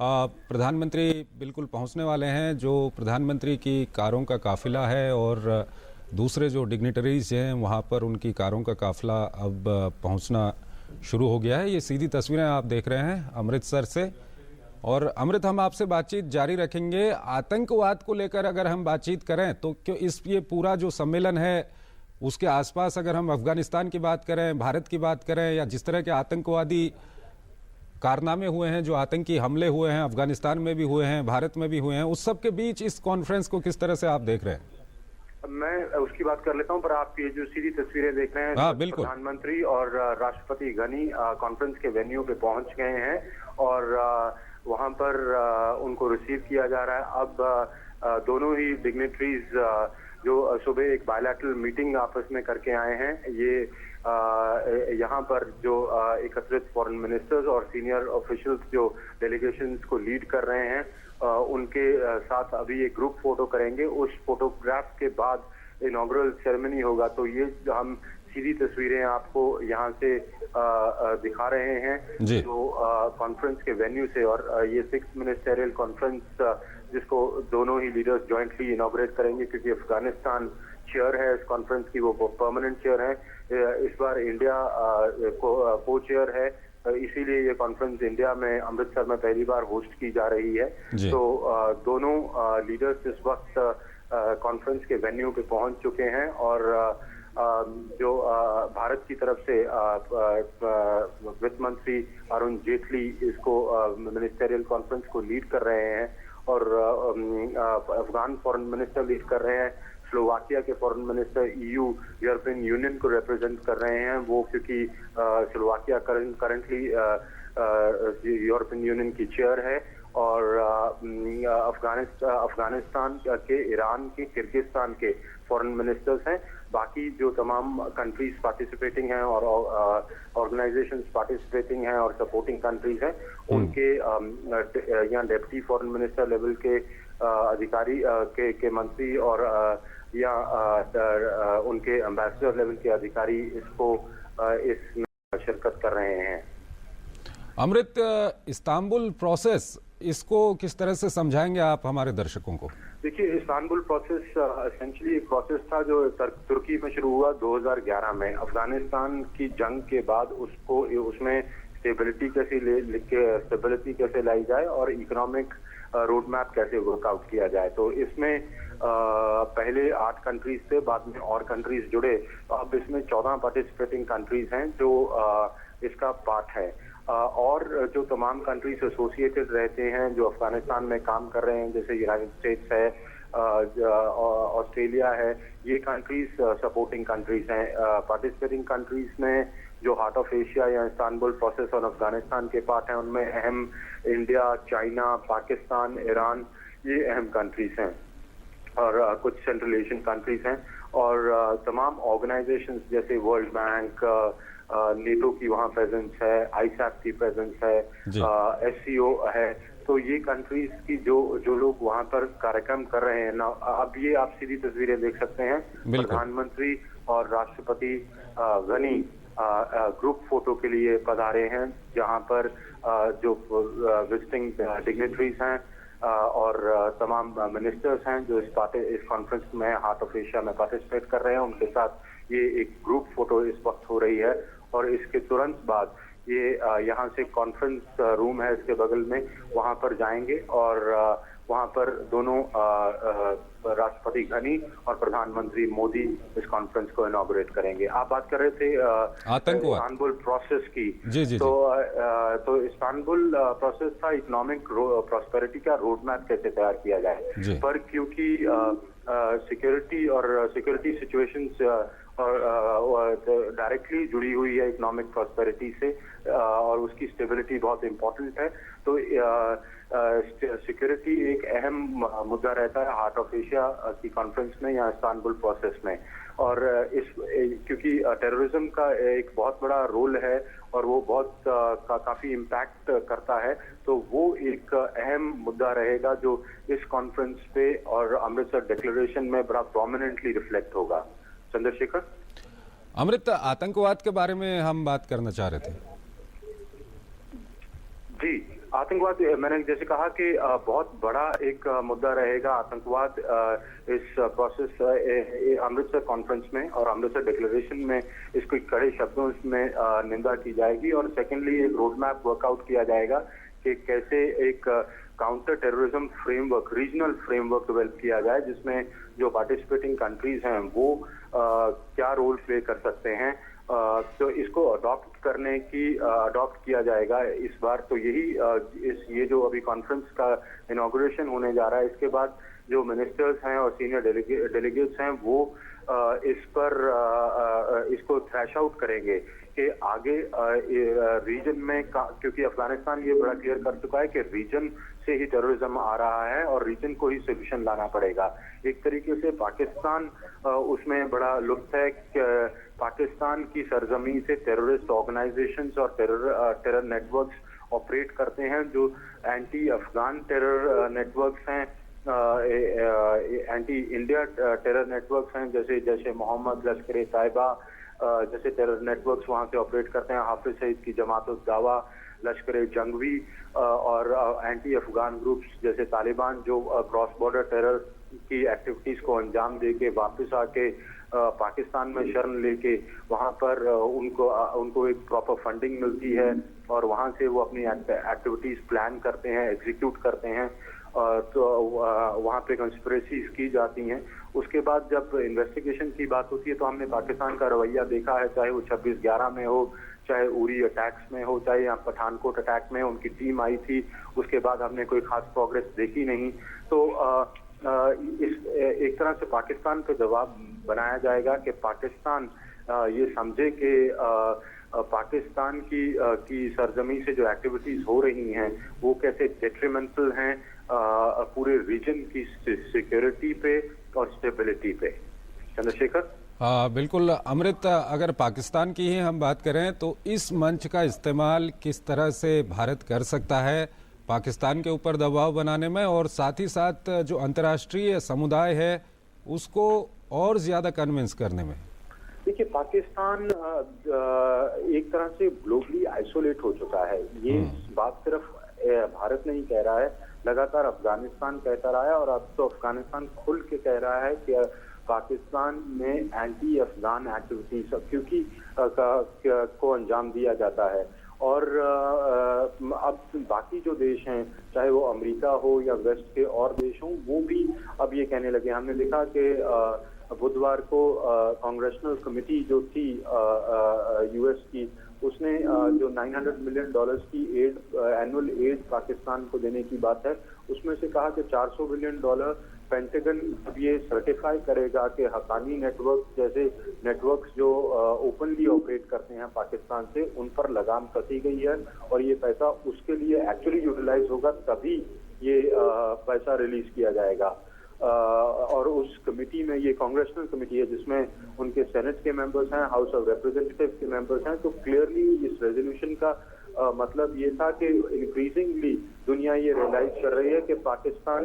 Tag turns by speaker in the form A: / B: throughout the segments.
A: प्रधानमंत्री बिल्कुल पहुंचने वाले हैं। जो प्रधानमंत्री की कारों का काफिला है और दूसरे जो डिग्निटरीज हैं वहां पर उनकी कारों का काफिला अब पहुंचना शुरू हो गया है। ये सीधी तस्वीरें आप देख रहे हैं अमृतसर से। और अमृत, हम आपसे बातचीत जारी रखेंगे। आतंकवाद को लेकर अगर हम बातचीत करें तो क्यों ये पूरा जो सम्मेलन है उसके आसपास अगर हम अफगानिस्तान की बात करें, भारत की बात करें, या जिस तरह के आतंकवादी कारनामे हुए हैं, जो आतंकी हमले हुए हैं अफगानिस्तान में भी हुए हैं, भारत में भी हुए हैं, उस सब के बीच इस कॉन्फ्रेंस को किस तरह से आप देख रहे हैं?
B: मैं उसकी बात कर लेता हूं, पर आप ये जो सीधी तस्वीरें देख रहे हैं,
A: बिल्कुल।
B: प्रधानमंत्री और राष्ट्रपति गनी कॉन्फ्रेंस के वेन्यू पे पहुंच गए हैं और वहां पर उनको रिसीव किया जा रहा है। अब दोनों ही डिग्निटरीज जो सुबह एक बायलैटरल मीटिंग आपस में करके आए हैं, ये यहाँ पर जो एकत्रित फॉरेन मिनिस्टर्स और सीनियर ऑफिशियल्स जो डेलीगेशंस को लीड कर रहे हैं, उनके साथ अभी एक ग्रुप फोटो करेंगे। उस फोटोग्राफ के बाद इनॉग्रल सेरेमनी होगा। तो ये हम सीधी तस्वीरें आपको यहाँ से दिखा रहे हैं जो कॉन्फ्रेंस के वेन्यू से। और ये 6th मिनिस्टेरियल कॉन्फ्रेंस जिसको दोनों ही लीडर्स जॉइंटली इनॉग्रेट करेंगे, क्योंकि अफगानिस्तान चेयर है इस कॉन्फ्रेंस की, वो परमानेंट चेयर है। इस बार इंडिया को चेयर है, इसीलिए ये कॉन्फ्रेंस इंडिया में अमृतसर में पहली बार होस्ट की जा रही है। तो दोनों लीडर्स इस वक्त कॉन्फ्रेंस के वेन्यू पे पहुंच चुके हैं और जो भारत की तरफ से वित्त मंत्री अरुण जेटली इसको मिनिस्टेरियल कॉन्फ्रेंस को लीड कर रहे हैं और अफगान फॉरेन मिनिस्टर लीड कर रहे हैं। स्लोवाकिया के फॉरेन मिनिस्टर यूरोपियन यूनियन को रिप्रेजेंट कर रहे हैं, वो क्योंकि स्लोवाकिया करंटली यूरोपियन यूनियन की चेयर है। और अफगानिस्तान के, ईरान के, किर्गिस्तान के फॉरेन मिनिस्टर्स हैं। बाकी जो तमाम कंट्रीज पार्टिसिपेटिंग हैं और ऑर्गेनाइजेशंस पार्टिसिपेटिंग हैं और सपोर्टिंग कंट्रीज हैं, उनके यहाँ डिप्टी फॉरेन मिनिस्टर लेवल के अधिकारी के मंत्री और या उनके एम्बेसडर लेवल के अधिकारी इसको इसमें शिरकत कर रहे हैं।
A: अमृत, इस्तांबुल प्रोसेस, इसको किस तरह से समझाएंगे आप हमारे दर्शकों को?
B: देखिए, इस्तांबुल प्रोसेस एसेंशियली एक प्रोसेस था जो तुर्की में शुरू हुआ 2011 में। अफगानिस्तान की जंग के बाद उसमें स्टेबिलिटी कैसे लाई जाए और इकोनॉमिक रोड मैप कैसे वर्कआउट किया जाए। तो इसमें पहले 8 कंट्रीज थे, बाद में और कंट्रीज जुड़े। तो अब इसमें 14 पार्टिसिपेटिंग कंट्रीज हैं जो इसका पार्ट है। और जो तमाम कंट्रीज एसोसिएटेड रहते हैं जो अफगानिस्तान में काम कर रहे हैं, जैसे यूनाइटेड स्टेट्स है, ऑस्ट्रेलिया है, ये कंट्रीज सपोर्टिंग कंट्रीज हैं। पार्टिसिपेटिंग कंट्रीज में जो हार्ट ऑफ एशिया या इस्तांबुल प्रोसेस और अफगानिस्तान के पार्ट हैं, उनमें अहम इंडिया, चाइना, पाकिस्तान, ईरान, ये अहम कंट्रीज हैं और कुछ सेंट्रल एशियन कंट्रीज हैं। और तमाम ऑर्गेनाइजेशंस जैसे वर्ल्ड बैंक, नेटो की वहाँ प्रेजेंस है, आईसैप की प्रेजेंस है, एससीओ है। तो ये कंट्रीज की जो लोग वहाँ पर कार्यक्रम कर रहे हैं ना, अब ये आप सीधी तस्वीरें देख सकते हैं। प्रधानमंत्री और राष्ट्रपति गनी ग्रुप फोटो के लिए पधारे हैं, जहाँ पर जो विजिटिंग डिग्निटरीज हैं और तमाम मिनिस्टर्स हैं जो इस कॉन्फ्रेंस में हार्ट ऑफ एशिया में पार्टिसिपेट कर रहे हैं, उनके साथ ये एक ग्रुप फोटो इस वक्त हो रही है। और इसके तुरंत बाद ये यहाँ से कॉन्फ्रेंस रूम है इसके बगल में, वहाँ पर जाएंगे और वहाँ पर दोनों राष्ट्रपति गनी और प्रधानमंत्री मोदी इस कॉन्फ्रेंस को इनॉग्रेट करेंगे। आप बात कर रहे थे इस्तांबुल प्रोसेस की।
A: जी।
B: तो इस्तांबुल प्रोसेस था इकोनॉमिक प्रॉस्पेरिटी का रोड मैप कैसे तैयार किया जाए। पर क्योंकि सिक्योरिटी सिचुएशंस और डायरेक्टली जुड़ी हुई है इकोनॉमिक प्रॉस्पेरिटी से और उसकी स्टेबिलिटी बहुत इम्पोर्टेंट है, तो सिक्योरिटी एक अहम मुद्दा रहता है हार्ट ऑफ एशिया की कॉन्फ्रेंस में या इस्तांबुल प्रोसेस में। और क्योंकि टेररिज्म का एक बहुत बड़ा रोल है और वो बहुत काफी इम्पैक्ट करता है, तो वो एक अहम मुद्दा रहेगा जो इस कॉन्फ्रेंस पे और अमृतसर डिक्लेरेशन में बड़ा प्रोमिनेंटली रिफ्लेक्ट होगा। चंद्रशेखर।
A: अमृत, आतंकवाद के बारे में हम बात करना चाह रहे थे।
B: जी, आतंकवाद, मैंने जैसे कहा कि बहुत बड़ा एक मुद्दा रहेगा आतंकवाद इस प्रोसेस अमृतसर कॉन्फ्रेंस में, और अमृतसर डिक्लेरेशन में इसको कड़े शब्दों में निंदा की जाएगी। और सेकेंडली एक रोड मैप वर्कआउट किया जाएगा कि कैसे एक counter terrorism framework, regional framework develop किया जाए, जिसमें जो पार्टिसिपेटिंग कंट्रीज हैं वो क्या रोल प्ले कर सकते हैं। तो इसको अडॉप्ट किया जाएगा इस बार। तो यही ये जो अभी कॉन्फ्रेंस का इनॉग्रेशन होने जा रहा है, इसके बाद जो मिनिस्टर्स हैं और सीनियर डेलीगेट्स हैं वो इस पर इसको थ्रैश आउट करेंगे कि आगे रीजन में, क्योंकि अफगानिस्तान ये बड़ा क्लियर कर चुका है कि रीजन से ही टेररिज्म आ रहा है और रीजन को ही सोल्यूशन लाना पड़ेगा। एक तरीके से पाकिस्तान उसमें बड़ा लुप्त है कि पाकिस्तान की सरजमी से टेररिस्ट ऑर्गेनाइजेशंस और टेरर नेटवर्क्स ऑपरेट करते हैं, जो एंटी अफगान टेरर नेटवर्क्स हैं, एंटी इंडिया टेरर नेटवर्क्स हैं, जैसे जैश ए मोहम्मद, लश्कर तैयबा जैसे टेरर नेटवर्क्स वहां से ऑपरेट करते हैं, हाफिज सईद की जमात उद दावा, लश्कर जंगवी और एंटी अफगान ग्रुप्स जैसे तालिबान, जो क्रॉस बॉर्डर टेरर की एक्टिविटीज को अंजाम दे के वापस आके पाकिस्तान में शरण लेके वहां पर उनको एक प्रॉपर फंडिंग मिलती है और वहां से वो अपनी एक्टिविटीज प्लान करते हैं, एग्जीक्यूट करते हैं। तो वहाँ पे कंस्पिरेसीज की जाती हैं। उसके बाद जब इन्वेस्टिगेशन की बात होती है तो हमने पाकिस्तान का रवैया देखा है, चाहे वो 26/11 में हो, चाहे उरी अटैक्स में हो, चाहे यहाँ पठानकोट अटैक में उनकी टीम आई थी, उसके बाद हमने कोई खास प्रोग्रेस देखी नहीं। तो इस एक तरह से पाकिस्तान पे दबाव बनाया जाएगा कि पाकिस्तान ये समझे कि पाकिस्तान की सरजमी से जो एक्टिविटीज हो रही हैं वो कैसे डेट्रीमेंटल हैं पूरे रीजन की सिक्योरिटी पे और स्टेबिलिटी पे। चंद्रशेखर।
A: बिल्कुल अमृत, अगर पाकिस्तान की ही हम बात करें तो इस मंच का इस्तेमाल किस तरह से भारत कर सकता है पाकिस्तान के ऊपर दबाव बनाने में, और साथ ही साथ जो अंतर्राष्ट्रीय समुदाय है उसको और ज्यादा कन्विंस करने में?
C: देखिए, पाकिस्तान एक तरह से ग्लोबली आइसोलेट हो चुका है। ये बात सिर्फ भारत नहीं कह रहा है, लगातार अफगानिस्तान कहता रहा है, और अब तो अफगानिस्तान खुल के कह रहा है कि पाकिस्तान में एंटी अफगान एक्टिविटीज क्योंकि को अंजाम दिया जाता है। और अब बाकी जो देश हैं, चाहे वो अमेरिका हो या वेस्ट के और देश हों, वो भी अब ये कहने लगे। हमने देखा कि बुधवार को कांग्रेशनल कमेटी जो थी यूएस की, उसने जो $900 मिलियन की एनुअल एड पाकिस्तान को देने की बात है, उसमें से कहा कि $400 बिलियन पेंटागन अब ये सर्टिफाई करेगा कि हकानी नेटवर्क जैसे नेटवर्क्स जो ओपनली ऑपरेट करते हैं पाकिस्तान से, उन पर लगाम कसी गई है और ये पैसा उसके लिए एक्चुअली यूटिलाइज होगा, तभी ये पैसा रिलीज किया जाएगा। और उस कमेटी में, ये कांग्रेशनल कमेटी है जिसमें उनके सेनेट के मेंबर्स हैं, हाउस ऑफ रिप्रेजेंटेटिव के मेंबर्स हैं, तो क्लियरली इस रेजोल्यूशन का मतलब ये था कि इंक्रीजिंगली दुनिया ये रियलाइज कर रही है कि पाकिस्तान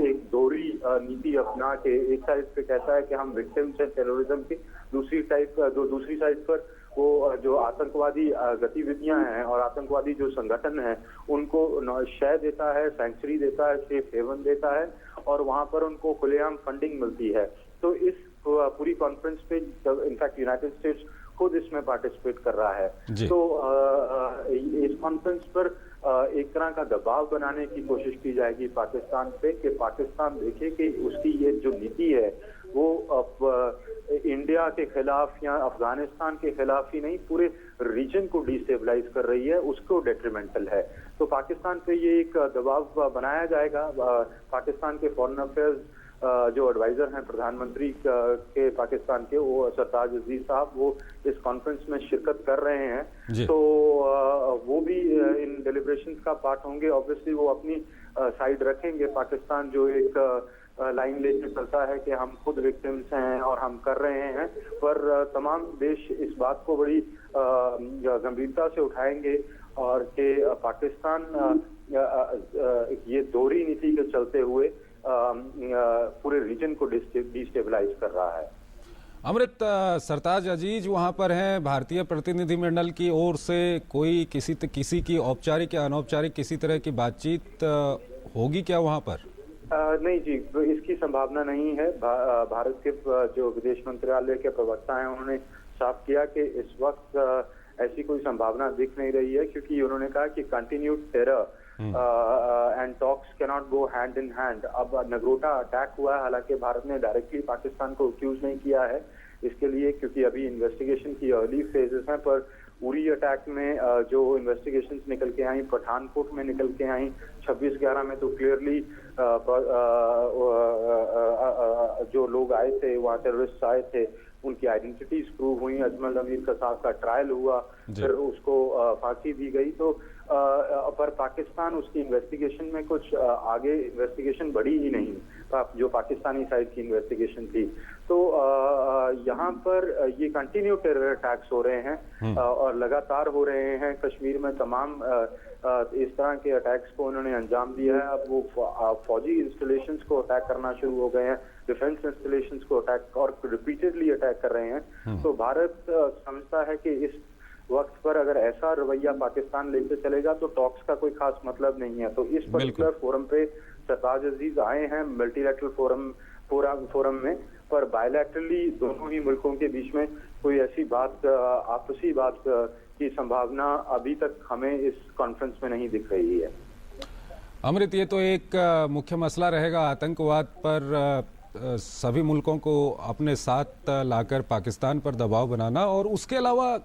C: एक दोहरी नीति अपना के एक साइड पे कहता है कि हम विक्टिम्स हैं टेररिज्म के, दूसरी साइड पर वो जो आतंकवादी गतिविधियां हैं और आतंकवादी जो संगठन है उनको शय देता है, सैंक्चुरी देता है, सेफ हेवन देता है, और वहां पर उनको खुलेआम फंडिंग मिलती है। तो इस पूरी कॉन्फ्रेंस पे इनफैक्ट यूनाइटेड स्टेट्स खुद इसमें पार्टिसिपेट कर रहा है। तो इस कॉन्फ्रेंस पर एक तरह का दबाव बनाने की कोशिश की जाएगी पाकिस्तान पे कि पाकिस्तान देखे कि उसकी ये जो नीति है वो इंडिया के खिलाफ या अफगानिस्तान के खिलाफ ही नहीं, पूरे रीजन को डिस्टेबलाइज कर रही है, उसको डेट्रीमेंटल है। तो पाकिस्तान पे ये एक दबाव बनाया जाएगा। पाकिस्तान के फॉरेन अफेयर्स जो एडवाइजर हैं प्रधानमंत्री के पाकिस्तान के, वो सरताज अजीज साहब, वो इस कॉन्फ्रेंस में शिरकत कर रहे हैं। तो वो भी इन डेलिब्रेशंस का पार्ट होंगे। ऑब्वियसली वो अपनी साइड रखेंगे। पाकिस्तान जो एक लाइन लेके चलता है कि हम खुद विक्टिम्स हैं और हम कर रहे हैं, पर तमाम देश इस बात को बड़ी गंभीरता से उठाएंगे और कि पाकिस्तान ये दोहरी नीति के चलते हुए पूरे रीजन को डिस्टेबलाइज कर रहा है।
A: अमृत, सरताज अजीज वहां पर हैं। भारतीय प्रतिनिधिमंडल की ओर से कोई किसी की औपचारिक या अनौपचारिक किसी तरह की बातचीत होगी क्या वहां पर?
C: नहीं जी, इसकी संभावना नहीं है। भारत के जो विदेश मंत्रालय के प्रवक्ता हैं उन्होंने साफ किया कि इस वक्त ऐसी कोई संभावना दिख नहीं रही है, क्योंकि उन्होंने कहा कि continued terror and talks can not go hand in hand. अब नगरोटा अटैक हुआ है, हालांकि भारत ने डायरेक्टली पाकिस्तान को अक्यूज नहीं किया है इसके लिए, क्योंकि अभी इन्वेस्टिगेशन की अर्ली फेजेस हैं। पर उरी अटैक में जो इन्वेस्टिगेशंस निकल के आई, पठानकोट में निकल के आई, 26/11 में तो क्लियरली जो लोग आए थे वहाँ टेररिस्ट आए थे, उनकी आइडेंटिटीज प्रूव हुई। अजमल अमीर कसाब का ट्रायल हुआ, फिर उसको फांसी दी गई। तो पर पाकिस्तान उसकी इन्वेस्टिगेशन में कुछ आगे इन्वेस्टिगेशन बढ़ी ही नहीं, जो पाकिस्तानी साइड की इन्वेस्टिगेशन थी। तो यहाँ पर ये कंटिन्यू टेरर अटैक्स हो रहे हैं और लगातार हो रहे हैं। कश्मीर में तमाम इस तरह के अटैक्स को उन्होंने अंजाम दिया है। अब वो फौजी इंस्टॉलेशंस को अटैक करना शुरू हो गए हैं, डिफेंस इंस्टॉलेशंस को अटैक और रिपीटेडली अटैक कर रहे हैं। तो भारत समझता है कि इस वक्त पर अगर ऐसा रवैया पाकिस्तान लेके चलेगा तो टॉक्स का कोई खास मतलब नहीं है। तो इस पर्टिकुलर फोरम पे सरताज अजीज आए हैं मल्टीलैटरल फोरम में, पर बायलैटरली दोनों ही मुल्कों के बीच में कोई ऐसी बात आपसी बात की संभावना अभी तक हमें इस कॉन्फ्रेंस में नहीं दिख रही है।
A: अमृत, ये तो एक मुख्य मसला रहेगा आतंकवाद पर सभी मुल्कों को अपने साथ लाकर पाकिस्तान पर दबाव बनाना, और उसके अलावा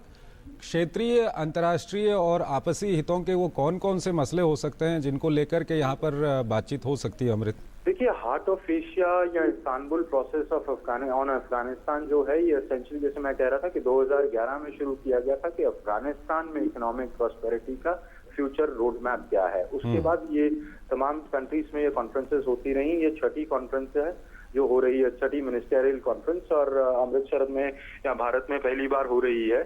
A: क्षेत्रीय, अंतर्राष्ट्रीय और आपसी हितों के वो कौन कौन से मसले हो सकते हैं जिनको लेकर के यहाँ पर बातचीत हो सकती है? अमृत,
C: देखिए, हार्ट ऑफ एशिया या इस्तांबुल प्रोसेस ऑफ अफगानिस्तान जो है, ये एसेंशियली जैसे मैं कह रहा था कि 2011 में शुरू किया गया था कि अफगानिस्तान में इकोनॉमिक प्रॉस्पेरिटी का फ्यूचर रोड मैप क्या है। उसके बाद ये तमाम कंट्रीज में ये कॉन्फ्रेंसेस होती रही। ये छठी कॉन्फ्रेंस है जो हो रही है, छठी मिनिस्टरियल कॉन्फ्रेंस, और अमृतसर में या भारत में पहली बार हो रही है।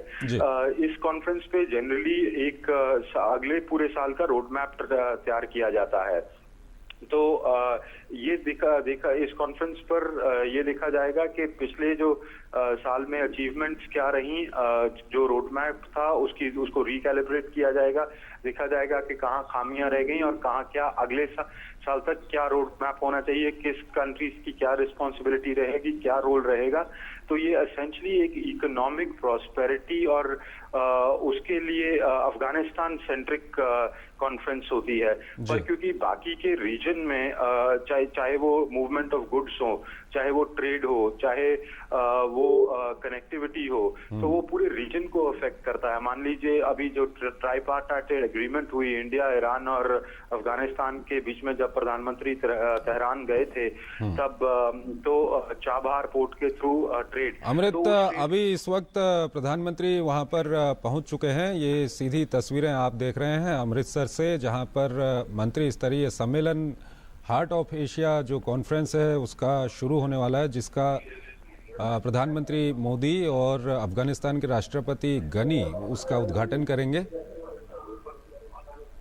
C: इस कॉन्फ्रेंस पे जनरली एक अगले पूरे साल का रोड मैप तैयार किया जाता है। तो ये देखा इस कॉन्फ्रेंस पर ये देखा जाएगा कि पिछले जो साल में अचीवमेंट्स क्या रही, जो रोड मैप था उसको रिकैलिब्रेट किया जाएगा। देखा जाएगा कि कहाँ खामियां रह गई और कहाँ क्या अगले साल तक क्या रोड मैप होना चाहिए, किस कंट्रीज की क्या रिस्पॉन्सिबिलिटी रहेगी, क्या रोल रहेगा। तो ये एसेंशियली एक इकोनॉमिक प्रॉस्पेरिटी और उसके लिए अफगानिस्तान सेंट्रिक कॉन्फ्रेंस होती है। पर क्योंकि बाकी के रीजन में चाहे वो मूवमेंट ऑफ गुड्स हो, चाहे वो ट्रेड हो, चाहे वो कनेक्टिविटी हो, तो वो पूरे रीजन को अफेक्ट करता है। मान लीजिए अभी जो ट्राइपार्टाइट एग्रीमेंट हुई इंडिया, ईरान और अफगानिस्तान के बीच में, जब प्रधानमंत्री तेहरान गए थे तब तो चाबहार पोर्ट के थ्रू ट्रेड।
A: अमृत, अभी इस वक्त प्रधानमंत्री वहां पर पहुंच चुके हैं। ये सीधी तस्वीरें आप देख रहे हैं अमृतसर से, जहां पर मंत्री स्तरीय सम्मेलन हार्ट ऑफ एशिया जो कॉन्फ्रेंस है उसका शुरू होने वाला है, जिसका प्रधानमंत्री मोदी और अफगानिस्तान के राष्ट्रपति गनी उसका उद्घाटन करेंगे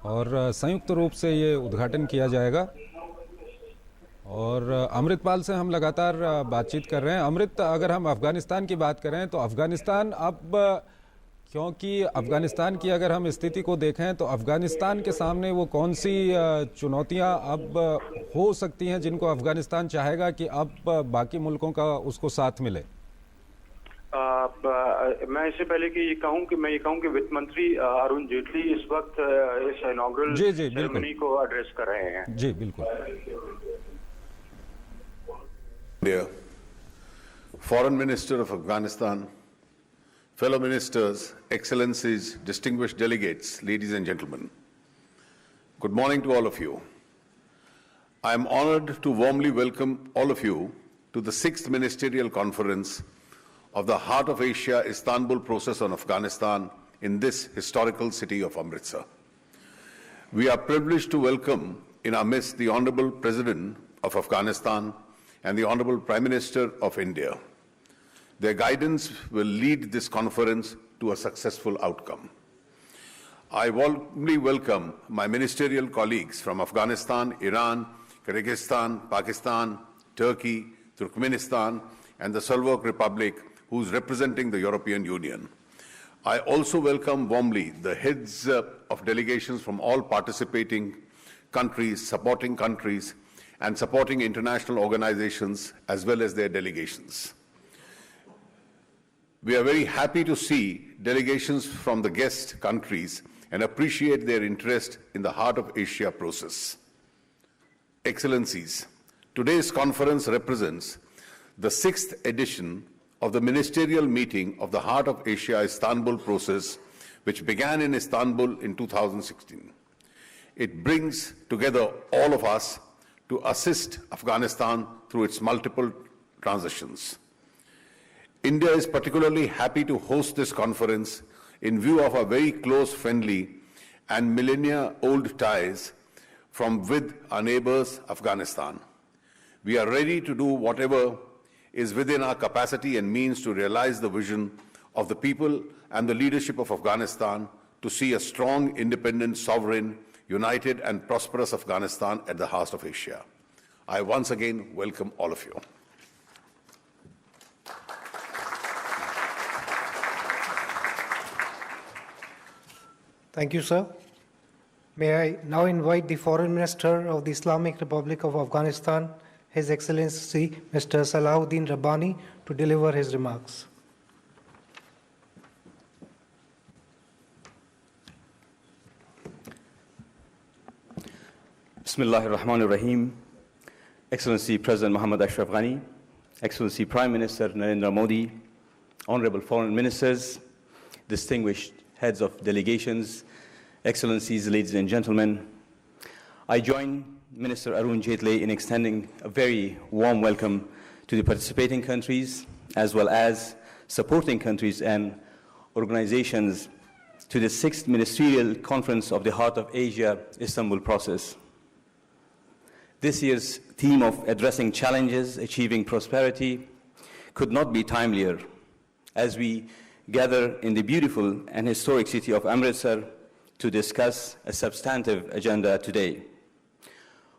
A: और संयुक्त रूप से ये उद्घाटन किया जाएगा। और अमृतपाल से हम लगातार बातचीत कर रहे हैं। अमृत, अगर हम अफगानिस्तान की बात करें तो अफगानिस्तान अब, क्योंकि अफगानिस्तान की अगर हम स्थिति को देखें तो अफगानिस्तान के सामने वो कौन सी चुनौतियां अब हो सकती हैं जिनको अफगानिस्तान चाहेगा कि अब बाकी मुल्कों का उसको साथ मिले?
C: मैं इससे पहले कि ये कहूं कि वित्त मंत्री अरुण जेटली इस वक्त इस इनॉग्रल सेरेमनी को एड्रेस कर रहे हैं।
A: जी बिल्कुल।
D: Foreign Minister of Afghanistan, fellow ministers, excellencies, distinguished delegates, ladies and gentlemen, good morning to all of you. I am honored to warmly welcome all of you to the 6th Ministerial Conference of the Heart of Asia Istanbul Process on Afghanistan in this historical city of Amritsar. We are privileged to welcome in our midst the Honorable President of Afghanistan and the Honorable Prime Minister of India. Their guidance will lead this conference to a successful outcome. I warmly welcome my ministerial colleagues from Afghanistan, Iran, Kyrgyzstan, Pakistan, Turkey, Turkmenistan, and the Slovak Republic who's representing the European Union. I also welcome warmly the heads of delegations from all participating countries, and supporting international organizations as well as their delegations. We are very happy to see delegations from the guest countries and appreciate their interest in the Heart of Asia process. Excellencies, today's conference represents the 6th edition of the ministerial meeting of the Heart of Asia Istanbul process, which began in Istanbul in 2016. It brings together all of us to assist Afghanistan through its multiple transitions. India is particularly happy to host this conference in view of our very close, friendly, and millennia-old ties with our neighbors, Afghanistan. We are ready to do whatever is within our capacity and means to realize the vision of the people and the leadership of Afghanistan to see a strong, independent, sovereign, united and prosperous Afghanistan at the heart of Asia. I once again welcome all of you.
E: Thank you, sir. May I now invite the Foreign Minister of the Islamic Republic of Afghanistan, His Excellency Mr. Salahuddin Rabbani, to deliver his remarks.
F: Bismillahir Rahmanir Rahim. Excellency President Muhammad Ashraf Ghani, Excellency Prime Minister Narendra Modi, Honorable Foreign Ministers, distinguished heads of delegations, Excellencies, ladies and gentlemen, I join Minister Arun Jaitley in extending a very warm welcome to the participating countries, as well as supporting countries and organizations to the 6th Ministerial Conference of the Heart of Asia Istanbul process. This year's theme of addressing challenges, achieving prosperity could not be timelier as we gather in the beautiful and historic city of Amritsar to discuss a substantive agenda today.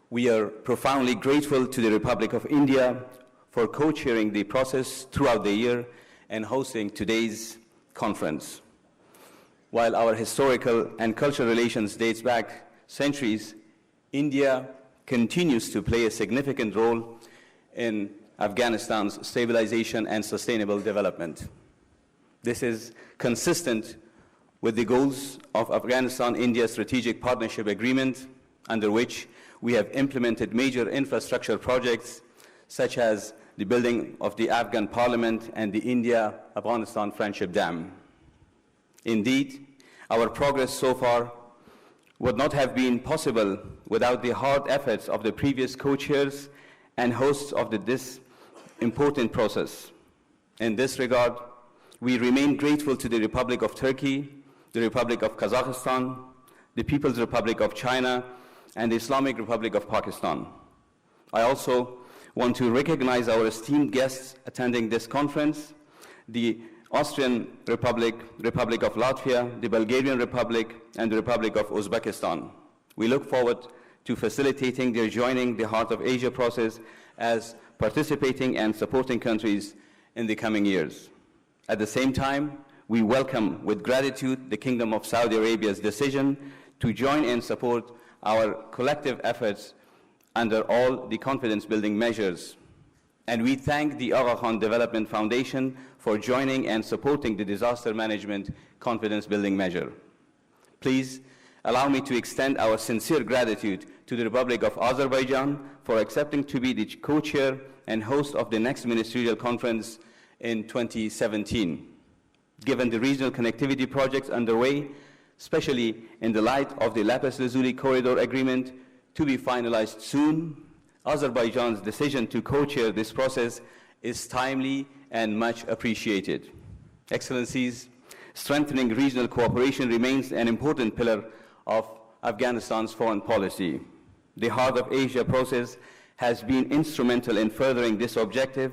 F: We are profoundly grateful to the Republic of India for co-chairing the process throughout the year and hosting today's conference. While our historical and cultural relations dates back centuries, India continues to play a significant role in Afghanistan's stabilization and sustainable development. This is consistent with the goals of Afghanistan-India Strategic Partnership Agreement, under which we have implemented major infrastructure projects such as the building of the Afghan Parliament and the India-Afghanistan Friendship Dam. Indeed, our progress so far would not have been possible without the hard efforts of the previous co-chairs and hosts of this important process. In this regard, we remain grateful to the Republic of Turkey, the Republic of Kazakhstan, the People's Republic of China, and the Islamic Republic of Pakistan. I also want to recognize our esteemed guests attending this conference, the Austrian Republic, Republic of Latvia, the Bulgarian Republic, and the Republic of Uzbekistan. We look forward to facilitating their joining the Heart of Asia process as participating and supporting countries in the coming years. At the same time, we welcome with gratitude the Kingdom of Saudi Arabia's decision to join and support our collective efforts under all the confidence-building measures. And we thank the Aga Khan Development Foundation for joining and supporting the disaster management confidence-building measure. Please allow me to extend our sincere gratitude to the Republic of Azerbaijan for accepting to be the co-chair and host of the next ministerial conference in 2017. Given the regional connectivity projects underway, especially in the light of the Lapis Lazuli Corridor Agreement to be finalized soon, Azerbaijan's decision to co-chair this process is timely and much appreciated. Excellencies, strengthening regional cooperation remains an important pillar of Afghanistan's foreign policy. The Heart of Asia process has been instrumental in furthering this objective,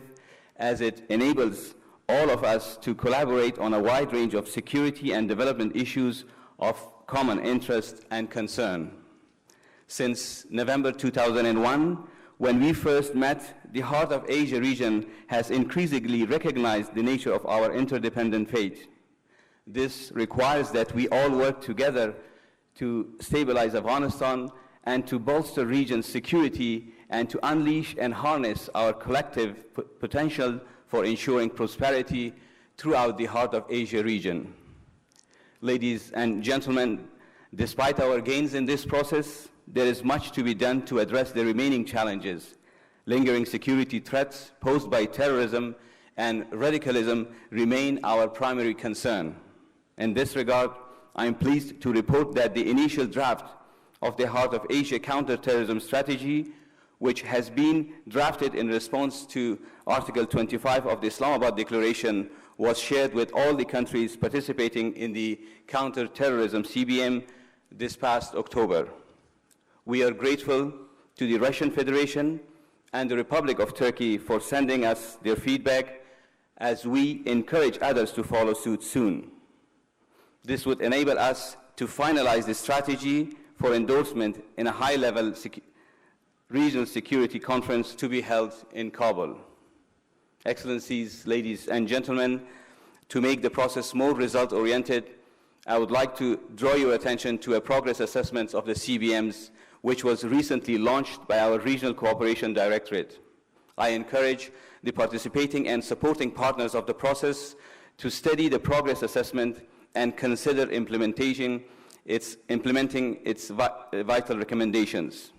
F: as it enables all of us to collaborate on a wide range of security and development issues of common interest and concern. Since November 2001, When we first met, the Heart of Asia region has increasingly recognized the nature of our interdependent fate. This requires that we all work together to stabilize Afghanistan and to bolster region's security and to unleash and harness our collective potential for ensuring prosperity throughout the Heart of Asia region. Ladies and gentlemen, despite our gains in this process, there is much to be done to address the remaining challenges. Lingering security threats posed by terrorism and radicalism remain our primary concern. In this regard, I am pleased to report that the initial draft of the Heart of Asia counterterrorism strategy, which has been drafted in response to Article 25 of the Islamabad Declaration, was shared with all the countries participating in the counterterrorism CBM this past October. We are grateful to the Russian Federation and the Republic of Turkey for sending us their feedback as we encourage others to follow suit soon. This would enable us to finalize the strategy for endorsement in a high-level regional security conference to be held in Kabul. Excellencies, ladies and gentlemen, to make the process more result-oriented, I would like to draw your attention to a progress assessment of the CBMs, which was recently launched by our Regional Cooperation Directorate. I encourage the participating and supporting partners of the process to study the progress assessment and consider implementing its vital recommendations.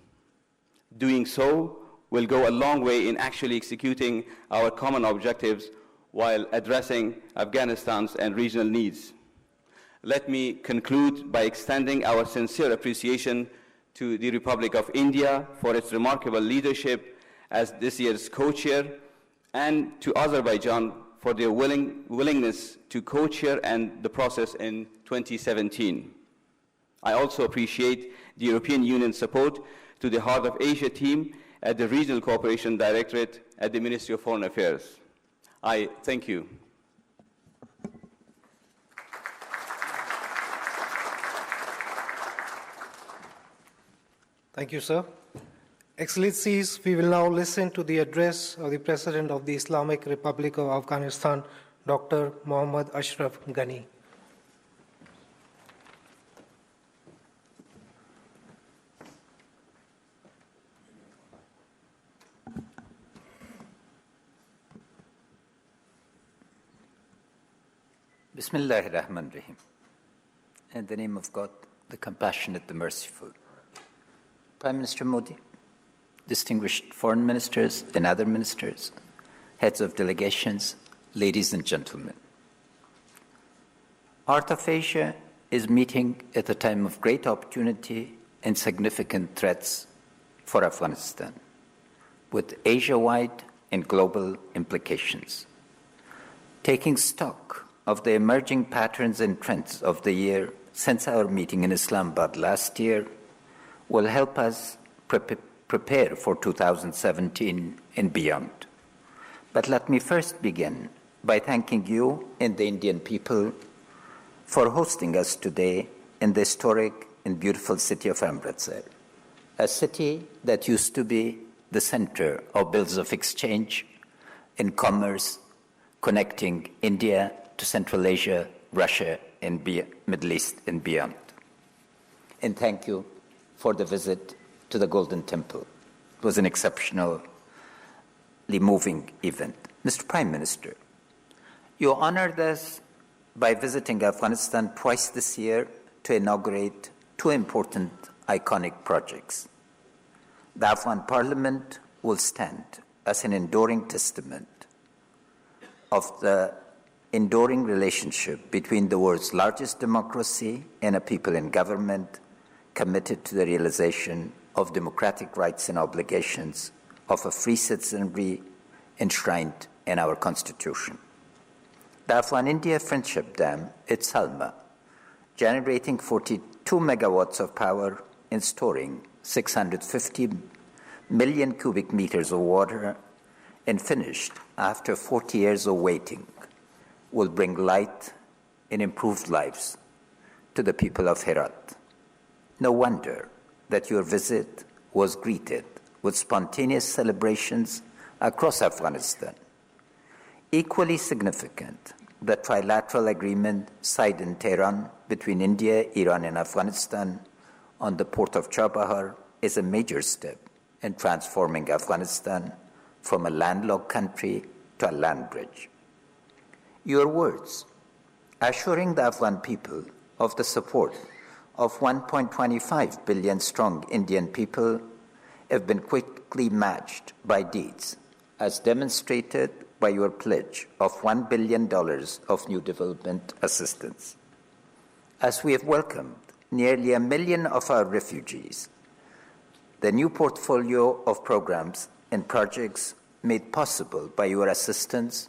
F: Doing so will go a long way in actually executing our common objectives while addressing Afghanistan's and regional needs. Let me conclude by extending our sincere appreciation to the Republic of India for its remarkable leadership as this year's co-chair, and to Azerbaijan for their willingness to co-chair and the process in 2017. I also appreciate the European Union's support to the Heart of Asia team at the Regional Cooperation Directorate at the Ministry of Foreign Affairs. I thank you.
E: Thank you, sir. Excellencies, we will now listen to the address of the President of the Islamic Republic of Afghanistan, Dr. Mohammad Ashraf Ghani.
G: Bismillahir Rahmanir Rahim. In the name of God, the compassionate, the merciful. Prime Minister Modi, distinguished foreign ministers and other ministers, heads of delegations, ladies and gentlemen. Heart of Asia is meeting at a time of great opportunity and significant threats for Afghanistan, with Asia-wide and global implications. Taking stock of the emerging patterns and trends of the year since our meeting in Islamabad last year will help us prepare for 2017 and beyond. But let me first begin by thanking you and the Indian people for hosting us today in the historic and beautiful city of Amritsar, a city that used to be the center of bills of exchange and commerce connecting India to Central Asia, Russia, and Middle East and beyond. And thank you for the visit to the Golden Temple. It was an exceptionally moving event. Mr. Prime Minister, you honored us by visiting Afghanistan twice this year to inaugurate two important iconic projects. The Afghan Parliament will stand as an enduring testament of the enduring relationship between the world's largest democracy and a people in government committed to the realization of democratic rights and obligations of a free citizenry enshrined in our Constitution. The Afghan-India Friendship Dam at Salma, generating 42 megawatts of power and storing 650 million cubic meters of water, and finished after 40 years of waiting, will bring light and improved lives to the people of Herat. No wonder that your visit was greeted with spontaneous celebrations across Afghanistan. Equally significant, the trilateral agreement signed in Tehran between India, Iran, and Afghanistan on the port of Chabahar is a major step in transforming Afghanistan from a landlocked country to a land bridge. Your words, assuring the Afghan people of the support of 1.25 billion strong Indian people, have been quickly matched by deeds, as demonstrated by your pledge of $1 billion of new development assistance. As we have welcomed nearly 1 million of our refugees, the new portfolio of programs and projects made possible by your assistance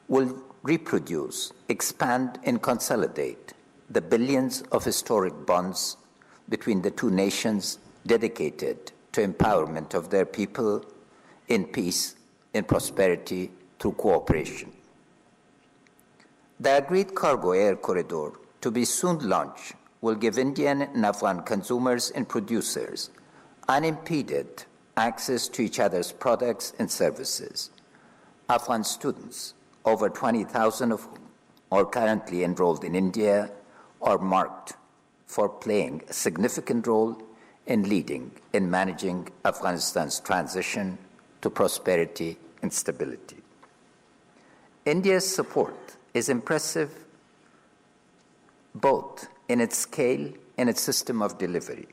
G: will reproduce, expand, and consolidate the billions of historic bonds between the two nations dedicated to empowerment of their people in peace and prosperity through cooperation. The agreed cargo air corridor to be soon launched will give Indian and Afghan consumers and producers unimpeded access to each other's products and services. Afghan students, over 20,000 of whom are currently enrolled in India, are marked for playing a significant role in leading and managing Afghanistan's transition to prosperity and stability. India's support is impressive both in its scale and its system of delivery.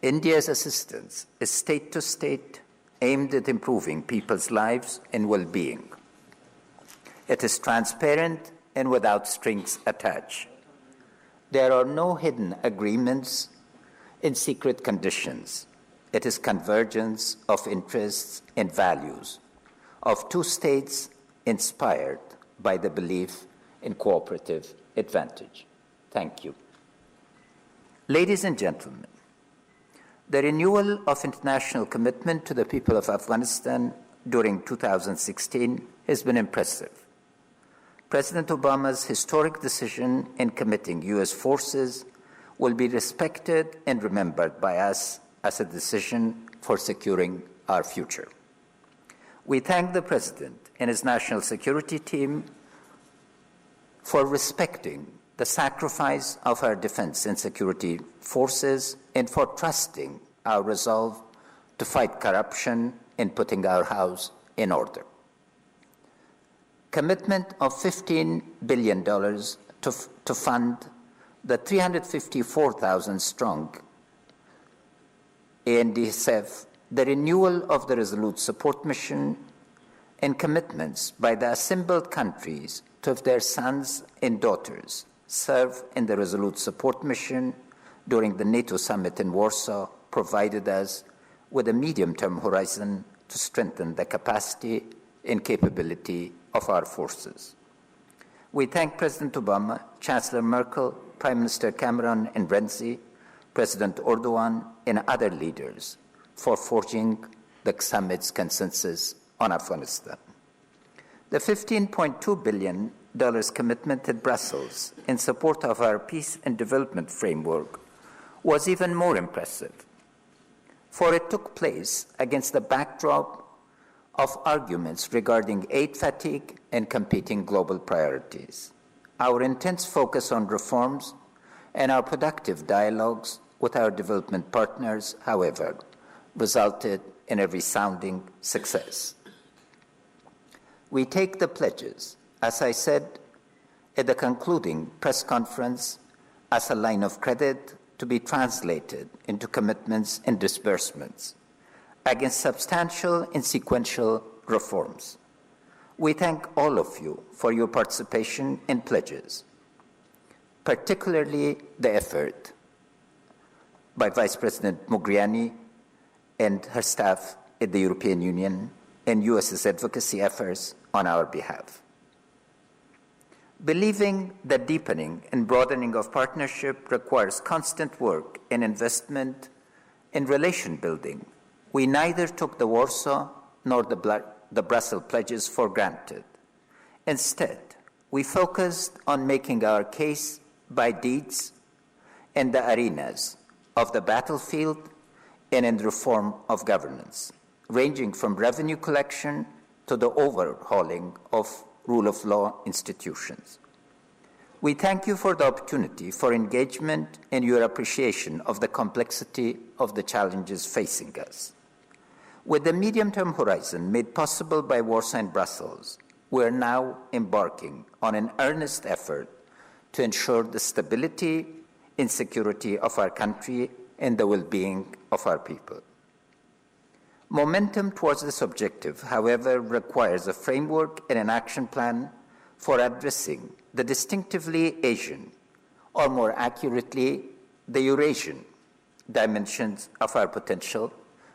G: India's assistance is state-to-state, aimed at improving people's lives and well-being. It is transparent and without strings attached. There are no hidden agreements in secret conditions. It is convergence of interests and values of two states inspired by the belief in cooperative advantage. Thank you. Ladies and gentlemen, the renewal of international commitment to the people of Afghanistan during 2016 has been impressive. President Obama's historic decision in committing U.S. forces will be respected and remembered by us as a decision for securing our future. We thank the President and his national security team for respecting the sacrifice of our defense and security forces and for trusting our resolve to fight corruption and putting our house in order. Commitment of $15 billion to fund the 354,000-strong ANDSF, the renewal of the Resolute Support Mission, and commitments by the assembled countries to have their sons and daughters serve in the Resolute Support Mission during the NATO summit in Warsaw provided us with a medium-term horizon to strengthen the capacity and capability of our forces. We thank President Obama, Chancellor Merkel, Prime Minister Cameron and Renzi, President Erdogan, and other leaders for forging the summit's consensus on Afghanistan. The $15.2 billion commitment at Brussels in support of our peace and development framework was even more impressive, for it took place against the backdrop of arguments regarding aid fatigue and competing global priorities. Our intense focus on reforms and our productive dialogues with our development partners, however, resulted in a resounding success. We take the pledges, as I said at the concluding press conference, as a line of credit to be translated into commitments and disbursements against substantial and sequential reforms. We thank all of you for your participation in pledges, particularly the effort by Vice President Mogherini and her staff at the European Union and US's advocacy efforts on our behalf. Believing that deepening and broadening of partnership requires constant work and investment in relation building, we neither took the Warsaw nor the Brussels pledges for granted. Instead, we focused on making our case by deeds in the arenas of the battlefield and in reform of governance, ranging from revenue collection to the overhauling of rule of law institutions. We thank you for the opportunity for engagement and your appreciation of the complexity of the challenges facing us. With the medium-term horizon made possible by Warsaw and Brussels, we are now embarking on an earnest effort to ensure the stability and security of our country and the well-being of our people. Momentum towards this objective, however, requires a framework and an action plan for addressing the distinctively Asian, or more accurately, the Eurasian dimensions of our potential,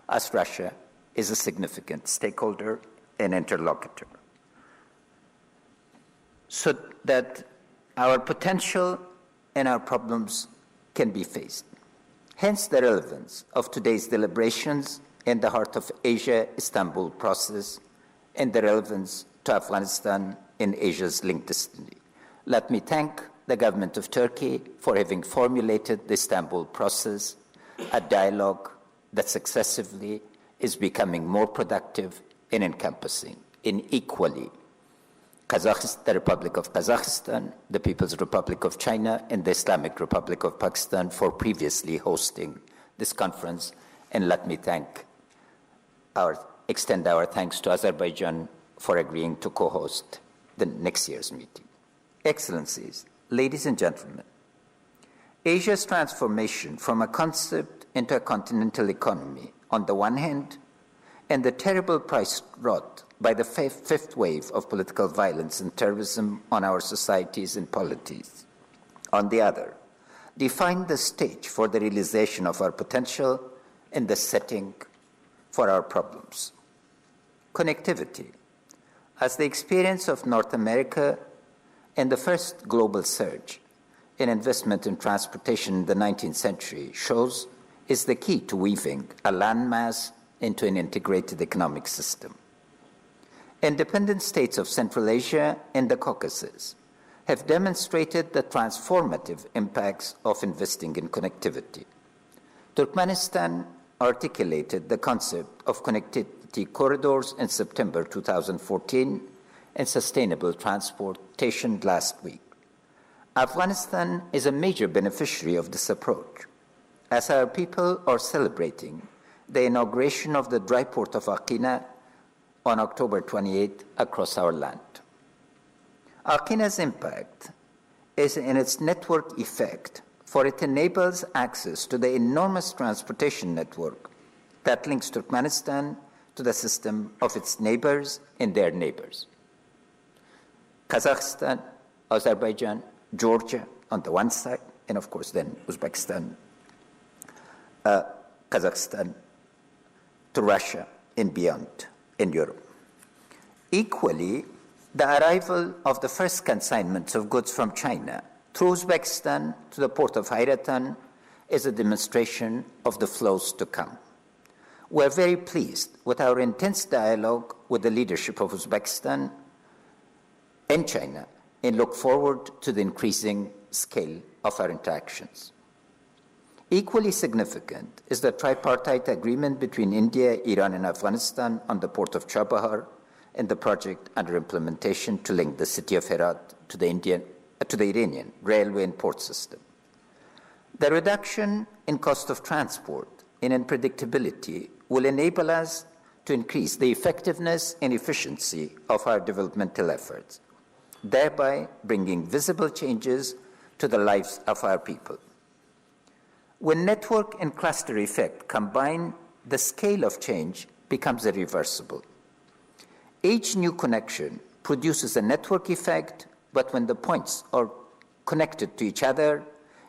G: as Russia is a significant stakeholder and interlocutor, so that our potential and our problems can be faced. Hence the relevance of today's deliberations in the Heart of Asia Istanbul process and the relevance to Afghanistan in Asia's linked destiny. Let me thank the government of Turkey for having formulated the Istanbul process, a dialogue that successively is becoming more productive and encompassing in equally the Republic of Kazakhstan, the People's Republic of China, and the Islamic Republic of Pakistan for previously hosting this conference. And let me extend our thanks to Azerbaijan for agreeing to co-host the next year's meeting. Excellencies, ladies and gentlemen, Asia's transformation from a concept into a continental economy on the one hand, and the terrible price wrought by the fifth wave of political violence and terrorism on our societies and polities, on the other, define the stage for the realization of our potential and the setting for our problems. Connectivity, as the experience of North America and the first global surge in investment in transportation in the 19th century shows, is the key to weaving a landmass into an integrated economic system. Independent states of Central Asia and the Caucasus have demonstrated the transformative impacts of investing in connectivity. Turkmenistan articulated the concept of connectivity corridors in September 2014 and sustainable transportation last week. Afghanistan is a major beneficiary of this approach, as our people are celebrating the inauguration of the dry port of Aqina on October 28 across our land. Aqina's impact is in its network effect, for it enables access to the enormous transportation network that links Turkmenistan to the system of its neighbors and their neighbors. Kazakhstan, Azerbaijan, Georgia on the one side, and of course then Uzbekistan, Kazakhstan, to Russia and beyond in Europe. Equally, the arrival of the first consignments of goods from China through Uzbekistan to the port of Hayratan is a demonstration of the flows to come. We are very pleased with our intense dialogue with the leadership of Uzbekistan and China and look forward to the increasing scale of our interactions. Equally significant is the tripartite agreement between India, Iran, and Afghanistan on the port of Chabahar and the project under implementation to link the city of Herat to the Iranian railway and port system. The reduction in cost of transport and unpredictability will enable us to increase the effectiveness and efficiency of our developmental efforts, thereby bringing visible changes to the lives of our people. When network and cluster effect combine, the scale of change becomes irreversible. Each new connection produces a network effect, but when the points are connected to each other,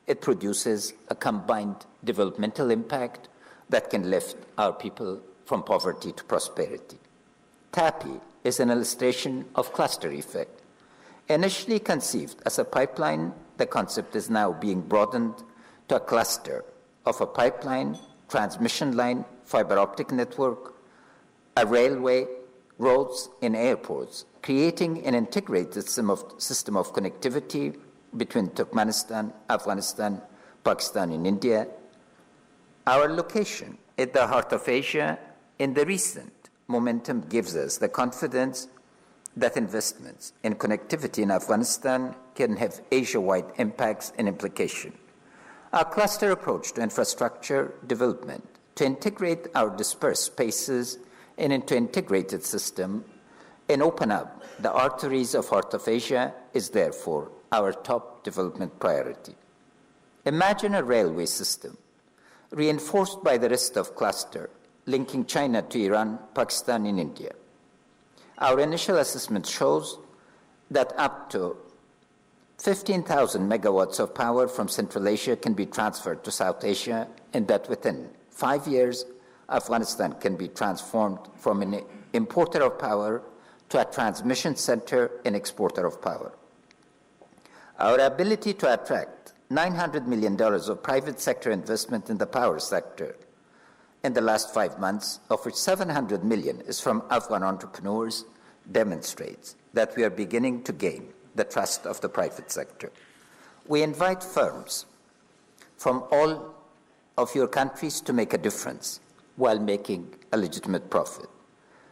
G: it produces a combined developmental impact that can lift our people from poverty to prosperity. TAPI is an illustration of cluster effect. Initially conceived as a pipeline, the concept is now being broadened to a cluster of a pipeline, transmission line, fiber optic network, a railway, roads, and airports, creating an integrated system of connectivity between Turkmenistan, Afghanistan, Pakistan, and India. Our location at the heart of Asia, and the recent momentum gives us the confidence that investments in connectivity in Afghanistan can have Asia-wide impacts and implications. Our cluster approach to infrastructure development to integrate our dispersed spaces into an integrated system and open up the arteries of heart of Asia is therefore our top development priority. Imagine a railway system reinforced by the rest of cluster linking China to Iran, Pakistan, and India. Our initial assessment shows that up to 15,000 megawatts of power from Central Asia can be transferred to South Asia, and that within 5 years, Afghanistan can be transformed from an importer of power to a transmission center and exporter of power. Our ability to attract $900 million of private sector investment in the power sector in the last 5 months, of which $700 million is from Afghan entrepreneurs, demonstrates that we are beginning to gain the trust of the private sector. We invite firms from all of your countries to make a difference while making a legitimate profit.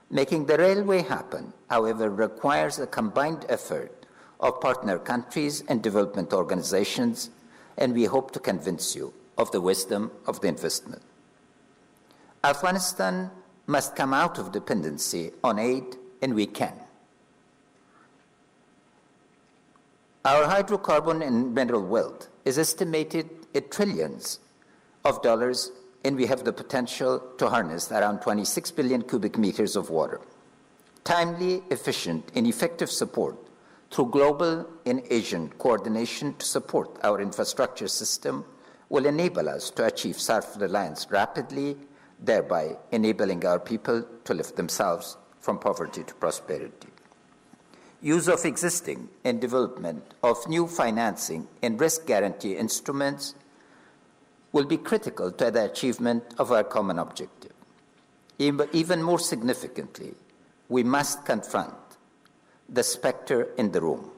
G: Making the railway happen, however, requires a combined effort of partner countries and development organizations, and we hope to convince you of the wisdom of the investment. Afghanistan must come out of dependency on aid, and we can. Our hydrocarbon and mineral wealth is estimated at trillions of dollars, and we have the potential to harness around 26 billion cubic meters of water. Timely, efficient, and effective support through global and Asian coordination to support our infrastructure system will enable us to achieve self-reliance rapidly, thereby enabling our people to lift themselves from poverty to prosperity. Use of existing and development of new financing and risk guarantee instruments will be critical to the achievement of our common objective. Even more significantly, we must confront the specter in the room,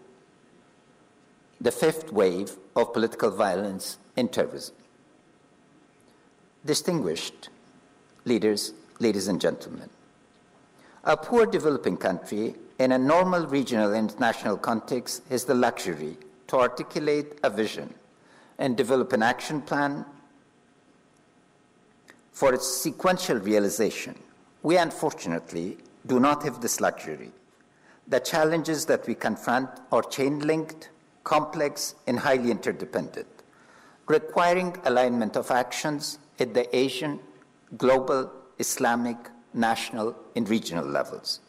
G: the fifth wave of political violence and terrorism. Distinguished leaders, ladies and gentlemen, a poor developing country in a normal regional and international context has the luxury to articulate a vision and develop an action plan for its sequential realization. We unfortunately do not have this luxury. The challenges that we confront are chain-linked, complex, and highly interdependent, requiring alignment of actions at the Asian, global, Islamic, national, and regional levels.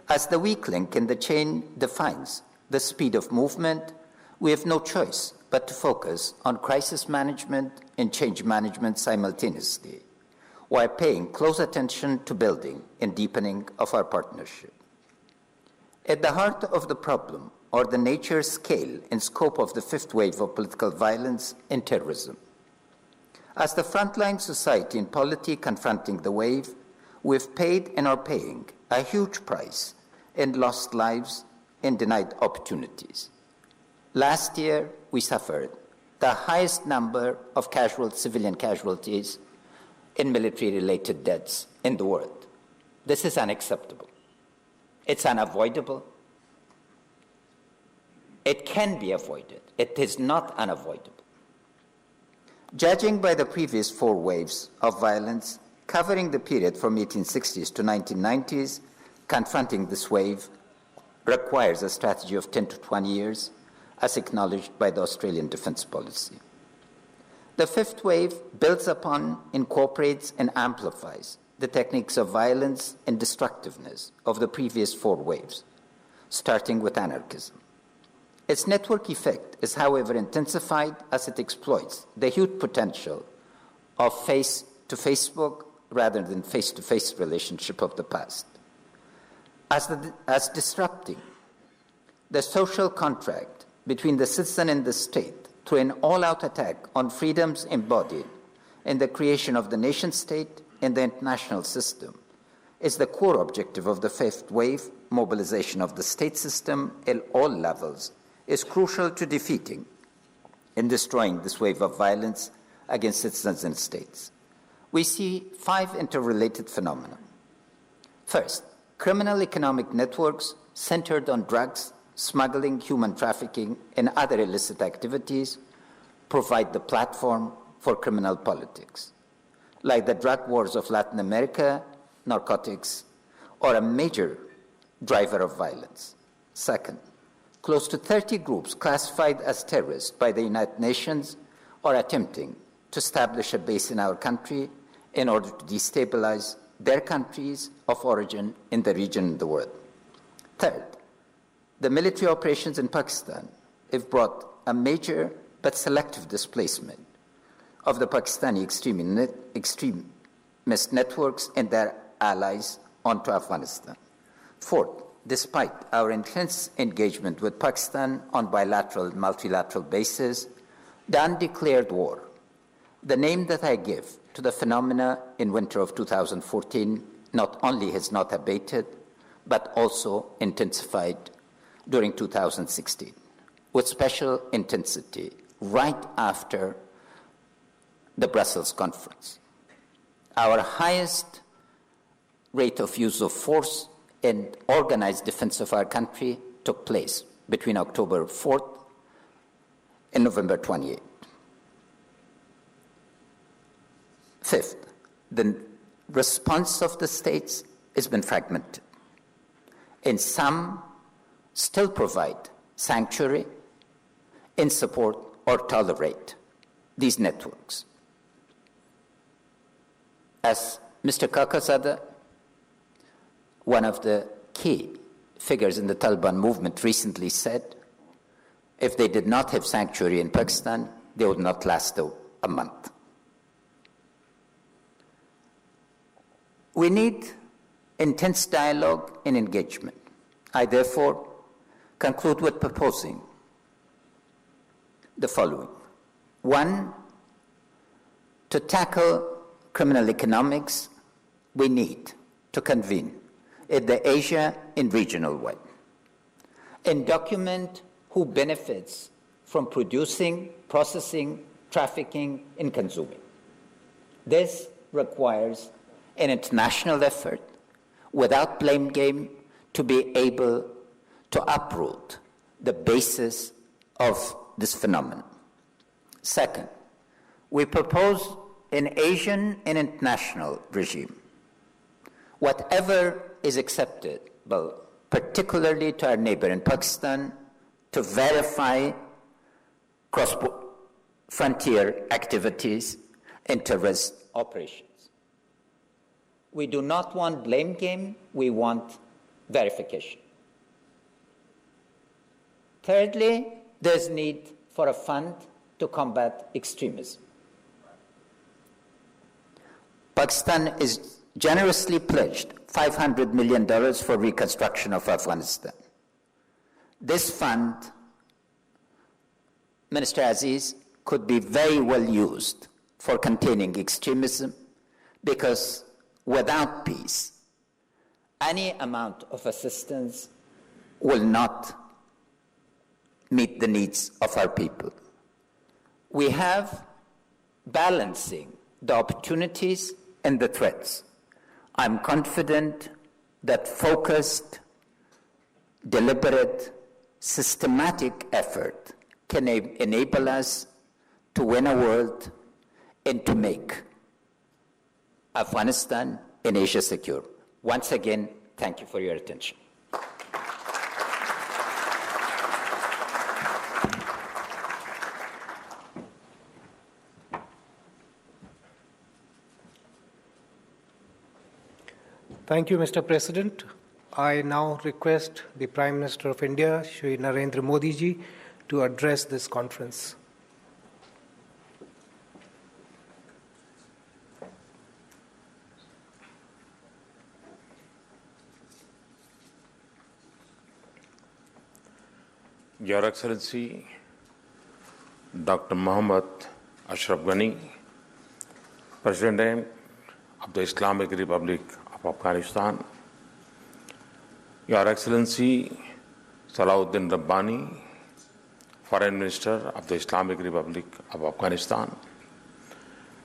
G: As the weak link in the chain defines the speed of movement, we have no choice but to focus on crisis management and change management simultaneously, while paying close attention to building and deepening of our partnership. At the heart of the problem are the nature, scale, and scope of the fifth wave of political violence and terrorism. As the frontline society and polity confronting the wave, we've paid and are paying a huge price in lost lives and denied opportunities. Last year, we suffered the highest number of civilian casualties in military-related deaths in the world. This is unacceptable. It's unavoidable. It can be avoided. It is not unavoidable. Judging by the previous 4 waves of violence covering the period from 1860s to 1990s, confronting this wave requires a strategy of 10 to 20 years, as acknowledged by the Australian Defence Policy. The fifth wave builds upon, incorporates, and amplifies the techniques of violence and destructiveness of the previous 4 waves, starting with anarchism. Its network effect is, however, intensified as it exploits the huge potential of face-to-Facebook rather than face-to-face relationship of the past. As disrupting the social contract between the citizen and the state through an all-out attack on freedoms embodied in the creation of the nation-state and the international system is the core objective of the fifth wave. Mobilization of the state system at all levels is crucial to defeating and destroying this wave of violence against citizens and states. we see 5 interrelated phenomena. First, criminal economic networks centered on drugs, smuggling, human trafficking, and other illicit activities provide the platform for criminal politics, like the drug wars of Latin America, narcotics, or a major driver of violence. Second, close to 30 groups classified as terrorists by the United Nations are attempting to establish a base in our country in order to destabilize their countries of origin in the region and the world. Third, the military operations in Pakistan have brought a major but selective displacement of the Pakistani extremist networks and their allies onto Afghanistan. Fourth, despite our intense engagement with Pakistan on bilateral and multilateral basis, the undeclared war, the name that I give to the phenomena in winter of 2014, not only has not abated, but also intensified during 2016, with special intensity right after the Brussels conference. Our highest rate of use of force and organized defense of our country took place between October 4th and November 28th. Fifth, the response of the states has been fragmented, and some still provide sanctuary in support or tolerate these networks. As Mr. Kakazada, one of the key figures in the Taliban movement, recently said, if they did not have sanctuary in Pakistan, they would not last a month. We need intense dialogue and engagement. I therefore conclude with proposing the following. One, to tackle criminal economics, we need to convene at the Asia and regional way and document who benefits from producing, processing, trafficking, and consuming. This requires an international effort without blame game to be able to uproot the basis of this phenomenon. Second, we propose an Asian and international regime. Whatever is acceptable, particularly to our neighbor in Pakistan, to verify cross-frontier activities and terrorist operations. We do not want blame game, we want verification. Thirdly, there's need for a fund to combat extremism. Pakistan is generously pledged $500 million for reconstruction of Afghanistan. This fund, Minister Aziz, could be very well used for containing extremism, because without peace, any amount of assistance will not meet the needs of our people. We have balancing the opportunities and the threats. I'm confident that focused, deliberate, systematic effort can enable us to win a world and to make Afghanistan and Asia secure. Once again, thank you for your attention.
E: Thank you, Mr. President. I now request the Prime Minister of India, Shri Narendra Modi ji, to address this conference.
H: Your Excellency, Dr. Mohammad Ashraf Ghani, President of the Islamic Republic of Afghanistan, Your Excellency Salahuddin Rabbani, Foreign Minister of the Islamic Republic of Afghanistan,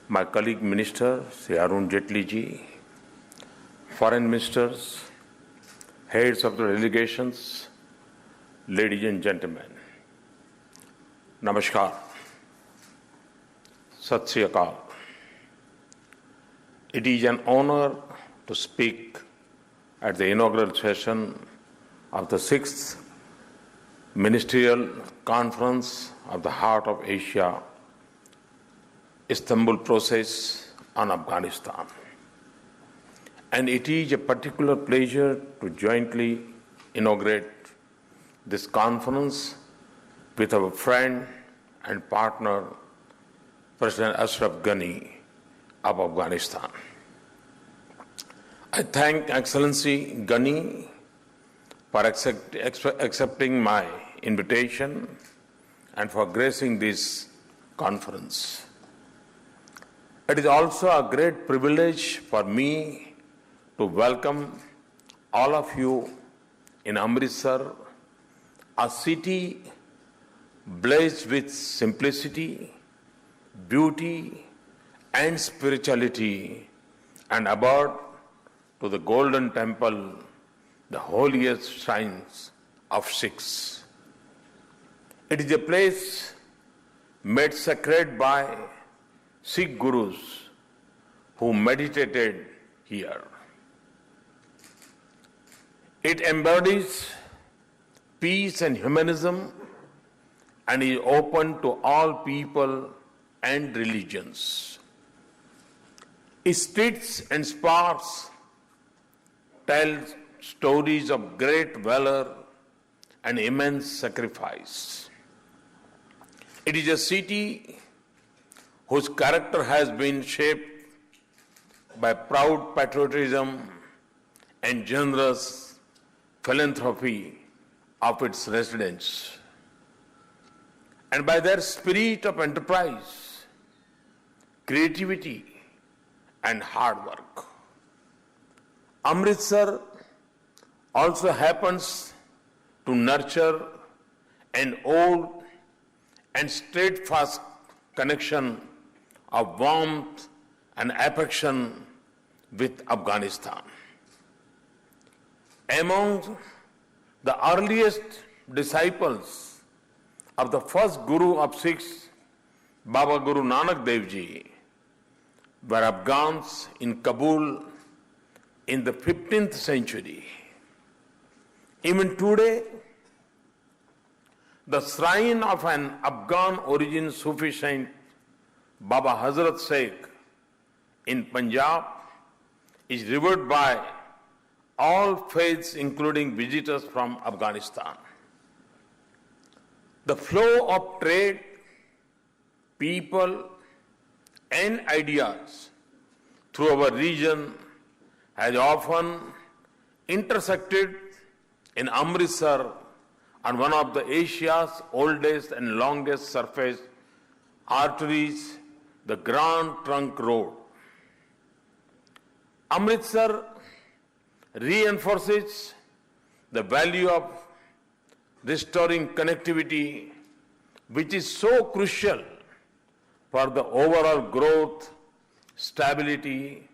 H: my colleague minister, Sri Arun Jaitley ji, foreign ministers, heads of the delegations, ladies and gentlemen, Namaskar, Sat Sri Akal. It is an honor to speak at the inaugural session of the 6th Ministerial Conference of the Heart of Asia, Istanbul process on Afghanistan. And it is a particular pleasure to jointly inaugurate this conference with our friend and partner, President Ashraf Ghani of Afghanistan. I thank Excellency Ghani for accepting my invitation and for gracing this conference. It is also a great privilege for me to welcome all of you in Amritsar, a city blessed with simplicity, beauty, and spirituality, and about to the Golden Temple, the holiest shrines of Sikhs. It is a place made sacred by Sikh Gurus who meditated here. It embodies peace and humanism and is open to all people and religions. Its streets and squares tell stories of great valor and immense sacrifice. It is a city whose character has been shaped by proud patriotism and generous philanthropy of its residents, and by their spirit of enterprise, creativity, and hard work. Amritsar also happens to nurture an old and steadfast connection of warmth and affection with Afghanistan. Among the earliest disciples of the first Guru of Sikhs, Baba Guru Nanak Dev Ji, were Afghans in Kabul in the 15th century. Even today, the shrine of an Afghan origin Sufi saint, Baba Hazrat Sheikh, in Punjab, is revered by all faiths, including visitors from Afghanistan. The flow of trade, people, and ideas through our region has often intersected in Amritsar on one of the Asia's oldest and longest surface arteries, the Grand Trunk Road. Amritsar reinforces the value of restoring connectivity, which is so crucial for the overall growth, stability,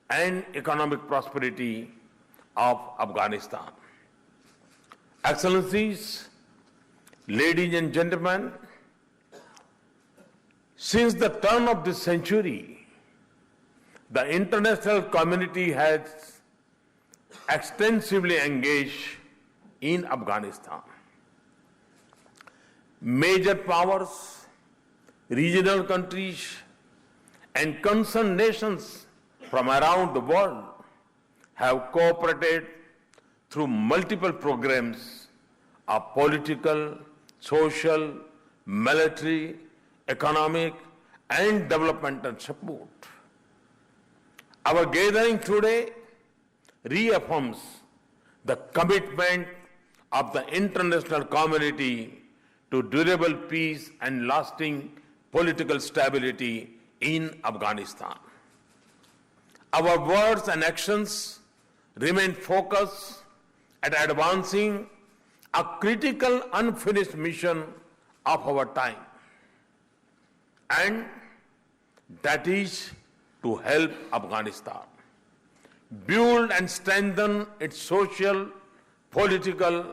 H: and economic prosperity of Afghanistan. Excellencies, ladies and gentlemen, since the turn of this century, the international community has extensively engaged in Afghanistan. Major powers, regional countries, and concerned nations from around the world have cooperated through multiple programs of political, social, military, economic, and developmental support. Our gathering today reaffirms the commitment of the international community to durable peace and lasting political stability in Afghanistan. Our words and actions remain focused at advancing a critical unfinished mission of our time. And That is to help Afghanistan build and strengthen its social, political,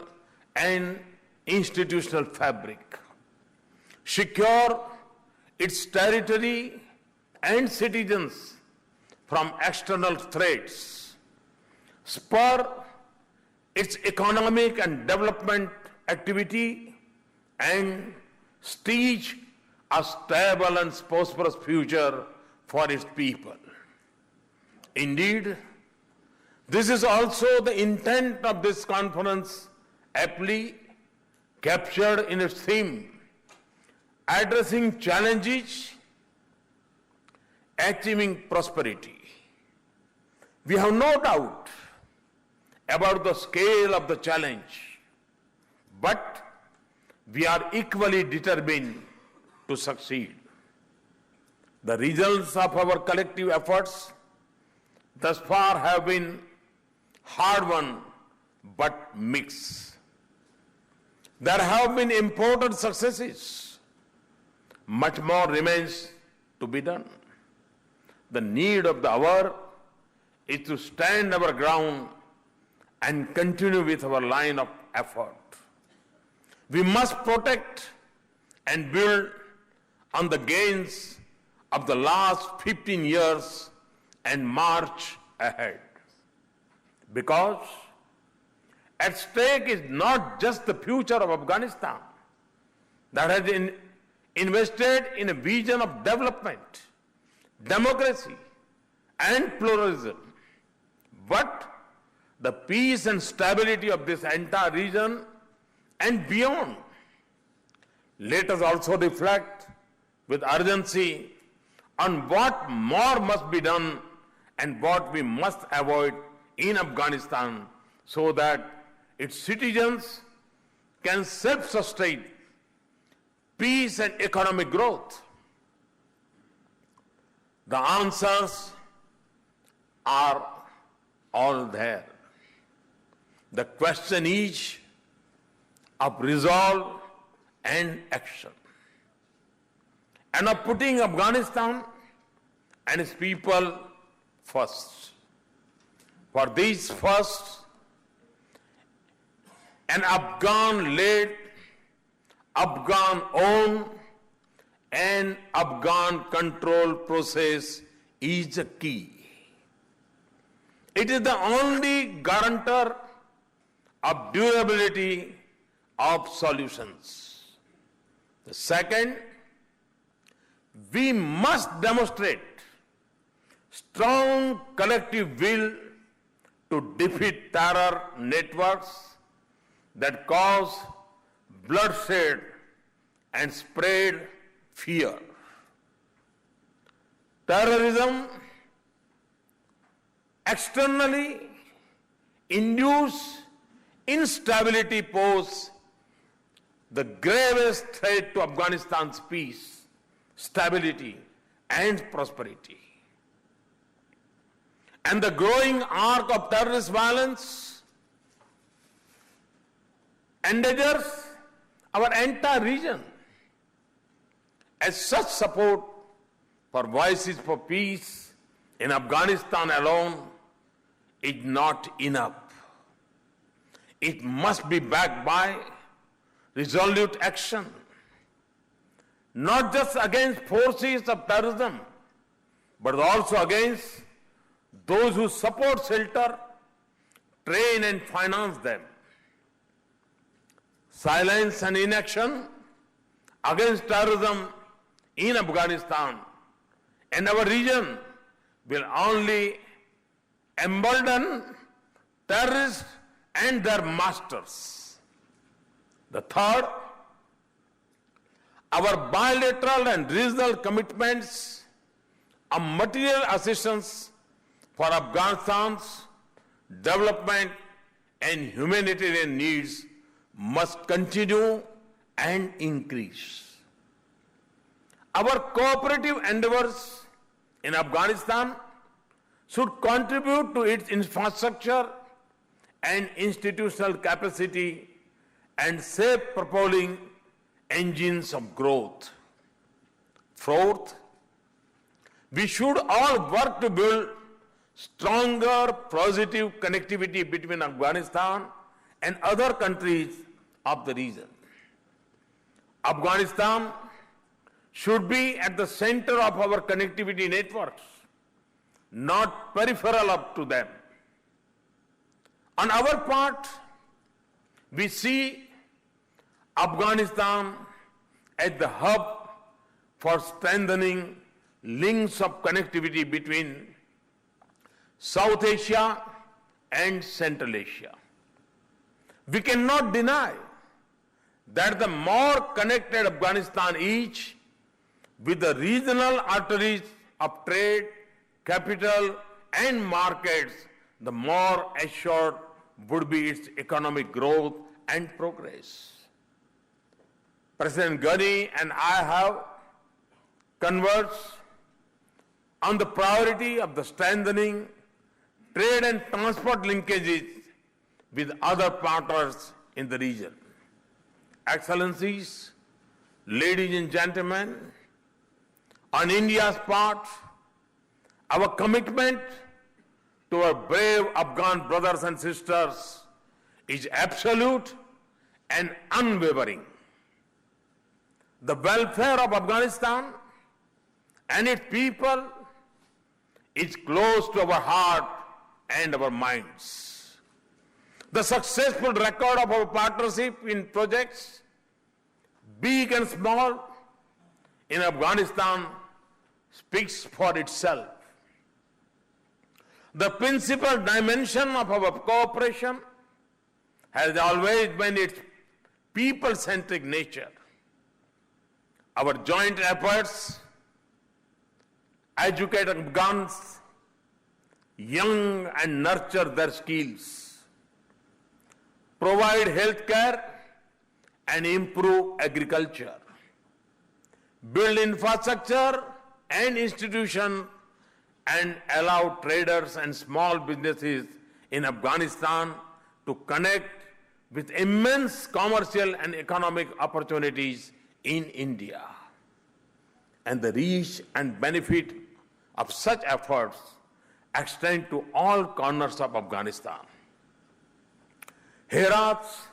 H: and institutional fabric, secure its territory and citizens from external threats, spur its economic and development activity, and stage a stable and prosperous future for its people. Indeed, this is also the intent of this conference, aptly captured in its theme, addressing challenges, achieving prosperity. We have no doubt about the scale of the challenge, but we are equally determined to succeed. The results of our collective efforts thus far have been hard-won but mixed. There have been important successes. Much more remains to be done. The need of the hour is to stand our ground and continue with our line of effort. We must protect and build on the gains of the last 15 years and march ahead. Because at stake is not just the future of Afghanistan that has been invested in a vision of development, democracy, and pluralism, but the peace and stability of this entire region and beyond. Let us also reflect with urgency on what more must be done and what we must avoid in Afghanistan so that its citizens can self-sustain peace and economic growth. The answers are all there. The question is of resolve and action, and of putting Afghanistan and its people first. For this first, an Afghan-led, Afghan-owned, and Afghan-controlled process is the key. It is the only guarantor of durability of solutions. The second, we must demonstrate strong collective will to defeat terror networks that cause bloodshed and spread fear. Terrorism externally induce instability pose the gravest threat to Afghanistan's peace, stability, and prosperity. And the growing arc of terrorist violence endangers our entire region. As such, support for Voices for Peace in Afghanistan alone is not enough. It must be backed by resolute action, not just against forces of terrorism, but also against those who support, shelter, train, and finance them. Silence and inaction against terrorism in Afghanistan and our region will only embolden terrorists and their masters. The third, our bilateral and regional commitments of material assistance for Afghanistan's development and humanitarian needs must continue and increase. Our cooperative endeavors in Afghanistan should contribute to its infrastructure and institutional capacity and self-propelling engines of growth. Fourth, We should all work to build stronger, positive connectivity between Afghanistan and other countries of the region. Afghanistan should be at the center of our connectivity networks, not peripheral up to them. On our part, we see Afghanistan as the hub for strengthening links of connectivity between South Asia and Central Asia. We cannot deny that the more connected Afghanistan is with the regional arteries of trade, capital, and markets, the more assured would be its economic growth and progress. President Ghani and I have conversed on the priority of the strengthening trade and transport linkages with other partners in the region. Excellencies, ladies and gentlemen, on India's part, our commitment to our brave Afghan brothers and sisters is absolute and unwavering. The welfare of Afghanistan and its people is close to our heart and our minds. The successful record of our partnership in projects, big and small, in Afghanistan speaks for itself. The principal dimension of our cooperation has always been its people-centric nature. Our joint efforts educate Afghans young and nurture their skills, provide health care and improve agriculture, build infrastructure and institutions, and allow traders and small businesses in Afghanistan to connect with immense commercial and economic opportunities in India. And the reach and benefit of such efforts extend to all corners of Afghanistan. Herat's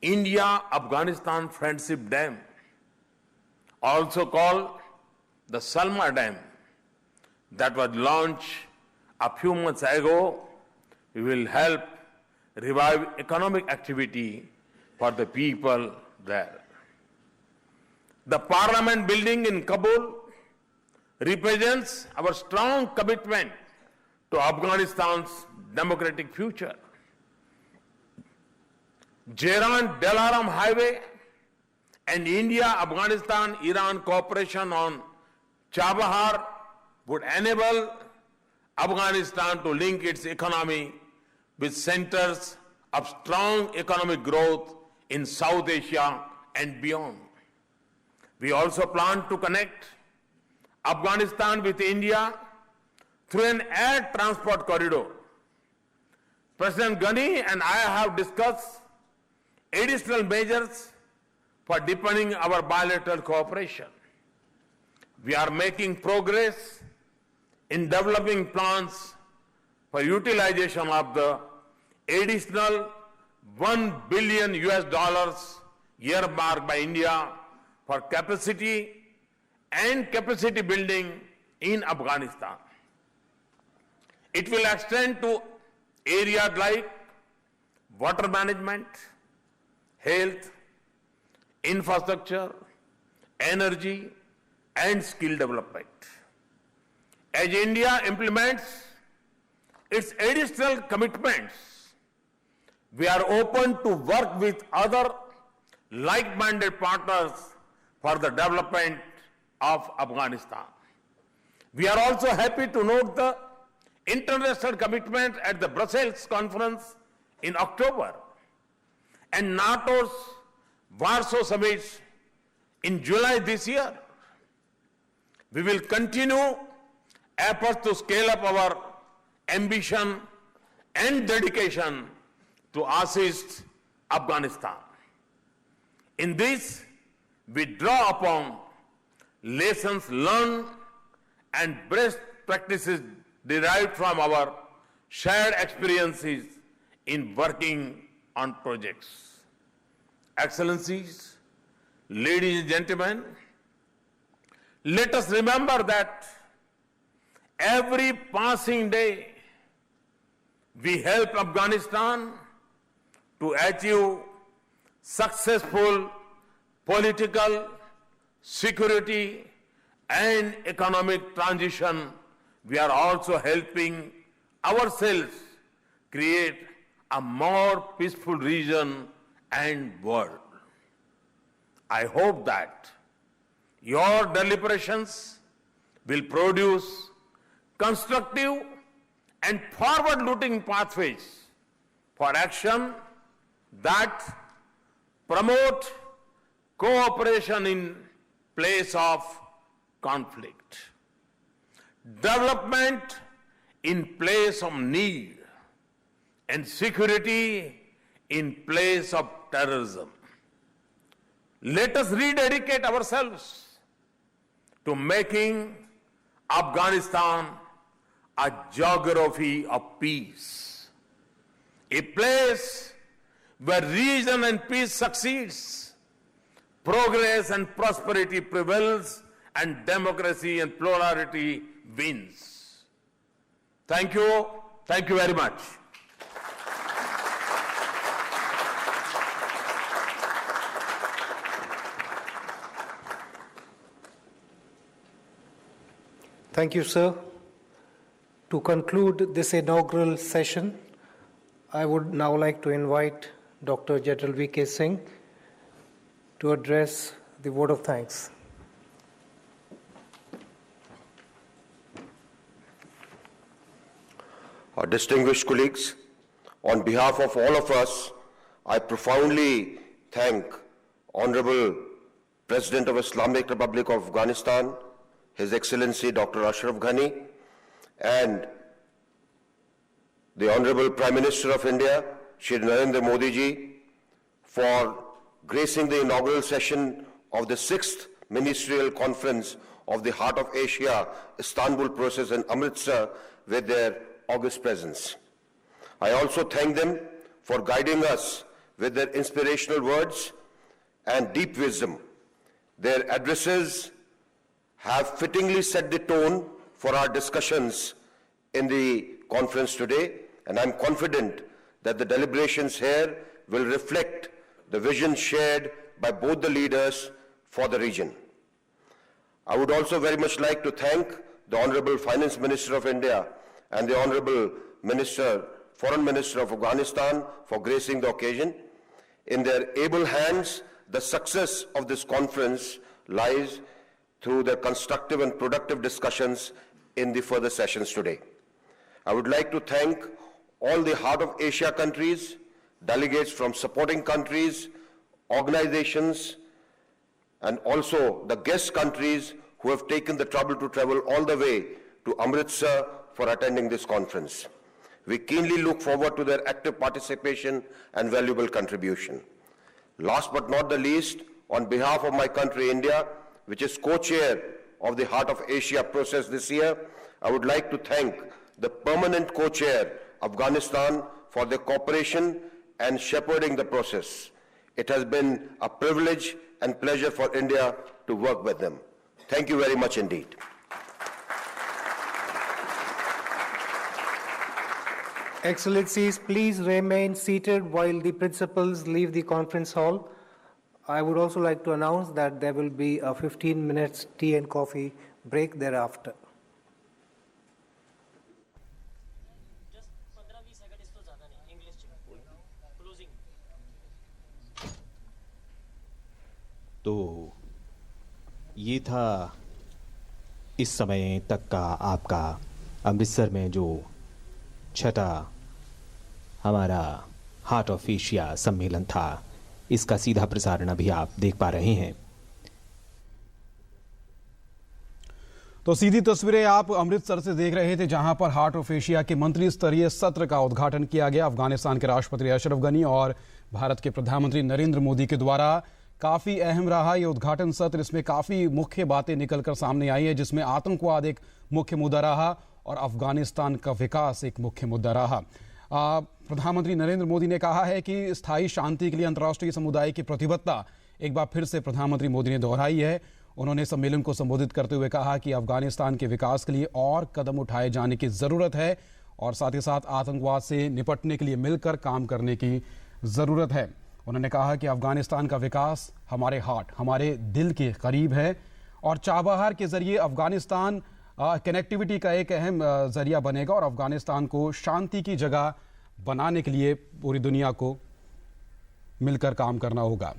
H: India-Afghanistan Friendship Dam, also called the Salma Dam, that was launched a few months ago, will help revive economic activity for the people there. The Parliament building in Kabul represents our strong commitment to Afghanistan's democratic future. Jairan-Dalaram Highway and India-Afghanistan-Iran cooperation on Chabahar would enable Afghanistan to link its economy with centers of strong economic growth in South Asia and beyond. We also plan to connect Afghanistan with India through an air transport corridor. President Ghani and I have discussed additional measures for deepening our bilateral cooperation. We are making progress in developing plans for utilization of the additional $1 billion earmarked by India for capacity and capacity building in Afghanistan. It will extend to areas like water management, health, infrastructure, energy, and skill development. As India implements its additional commitments, we are open to work with other like-minded partners for the development of Afghanistan. We are also happy to note the international commitment at the Brussels conference in October and NATO's Warsaw Summit in July this year. We will continue efforts to scale up our ambition and dedication to assist Afghanistan. In this, we draw upon lessons learned and best practices derived from our shared experiences in working on projects. Excellencies, ladies and gentlemen, let us remember that every passing day we help Afghanistan to achieve successful political, security, and economic transition. We are also helping ourselves create a more peaceful region and world. I hope that your deliberations will produce constructive and forward-looking pathways for action that promote cooperation in place of conflict, development in place of need, and security in place of terrorism. Let us rededicate ourselves to making Afghanistan a geography of peace, a place where reason and peace succeeds, progress and prosperity prevails, and democracy and plurality wins. Thank you. Thank you very much.
E: Thank you, sir. To conclude this inaugural session, I would now like to invite Dr. General V.K. Singh to address the vote of thanks.
I: Distinguished colleagues, on behalf of all of us, I profoundly thank Honorable President of Islamic Republic of Afghanistan, His Excellency Dr. Ashraf Ghani, and the Honorable Prime Minister of India, Shri Narendra Modi ji, for gracing the inaugural session of the 6th Ministerial Conference of the Heart of Asia Istanbul process in Amritsar with their august presence. I also thank them for guiding us with their inspirational words and deep wisdom. Their addresses have fittingly set the tone for our discussions in the conference today, and I'm confident that the deliberations here will reflect the vision shared by both the leaders for the region. I would also very much like to thank the Honorable Finance Minister of India and the Honorable Foreign Minister of Afghanistan for gracing the occasion. In their able hands, the success of this conference lies through their constructive and productive discussions in the further sessions today. I would like to thank all the Heart of Asia countries, delegates from supporting countries, organizations, and also the guest countries who have taken the trouble to travel all the way to Amritsar for attending this conference. We keenly look forward to their active participation and valuable contribution. Last but not the least, on behalf of my country, India, which is co-chair of the Heart of Asia process this year, I would like to thank the permanent co-chair, Afghanistan, for their cooperation and shepherding the process. It has been a privilege and pleasure for India to work with them. Thank you very much indeed.
E: Excellencies, please remain seated while the principals leave the conference hall. I would also like to announce that there will be a 15 minutes tea and coffee break thereafter.
J: तो ये था इस समय तक का आपका अमृतसर में जो छठा हमारा हार्ट ऑफ एशिया सम्मेलन था, इसका सीधा प्रसारण अभी आप देख पा रहे हैं।
K: तो सीधी तस्वीरें आप अमृतसर से देख रहे थे, जहां पर हार्ट ऑफ एशिया के मंत्री स्तरीय सत्र का उद्घाटन किया गया। अफगानिस्तान के राष्ट्रपति अशरफ गनी और भारत के प्रधानमंत्री नरेंद्र मोदी के द्वारा काफ़ी अहम रहा ये उद्घाटन सत्र। इसमें काफ़ी मुख्य बातें निकलकर सामने आई है, जिसमें आतंकवाद एक मुख्य मुद्दा रहा और अफगानिस्तान का विकास एक मुख्य मुद्दा रहा। प्रधानमंत्री नरेंद्र मोदी ने कहा है कि स्थायी शांति के लिए अंतर्राष्ट्रीय समुदाय की प्रतिबद्धता एक बार फिर से प्रधानमंत्री मोदी ने दोहराई है। उन्होंने सम्मेलन को संबोधित करते हुए कहा कि अफगानिस्तान के विकास के लिए और कदम उठाए जाने की ज़रूरत है और साथ ही साथ आतंकवाद से निपटने के लिए मिलकर काम करने की ज़रूरत है। उन्होंने कहा कि अफगानिस्तान का विकास हमारे हार्ट, हमारे दिल के करीब है और चाबहार के जरिए अफगानिस्तान कनेक्टिविटी का एक अहम जरिया बनेगा और अफगानिस्तान को शांति की जगह बनाने के लिए पूरी दुनिया को मिलकर काम करना होगा।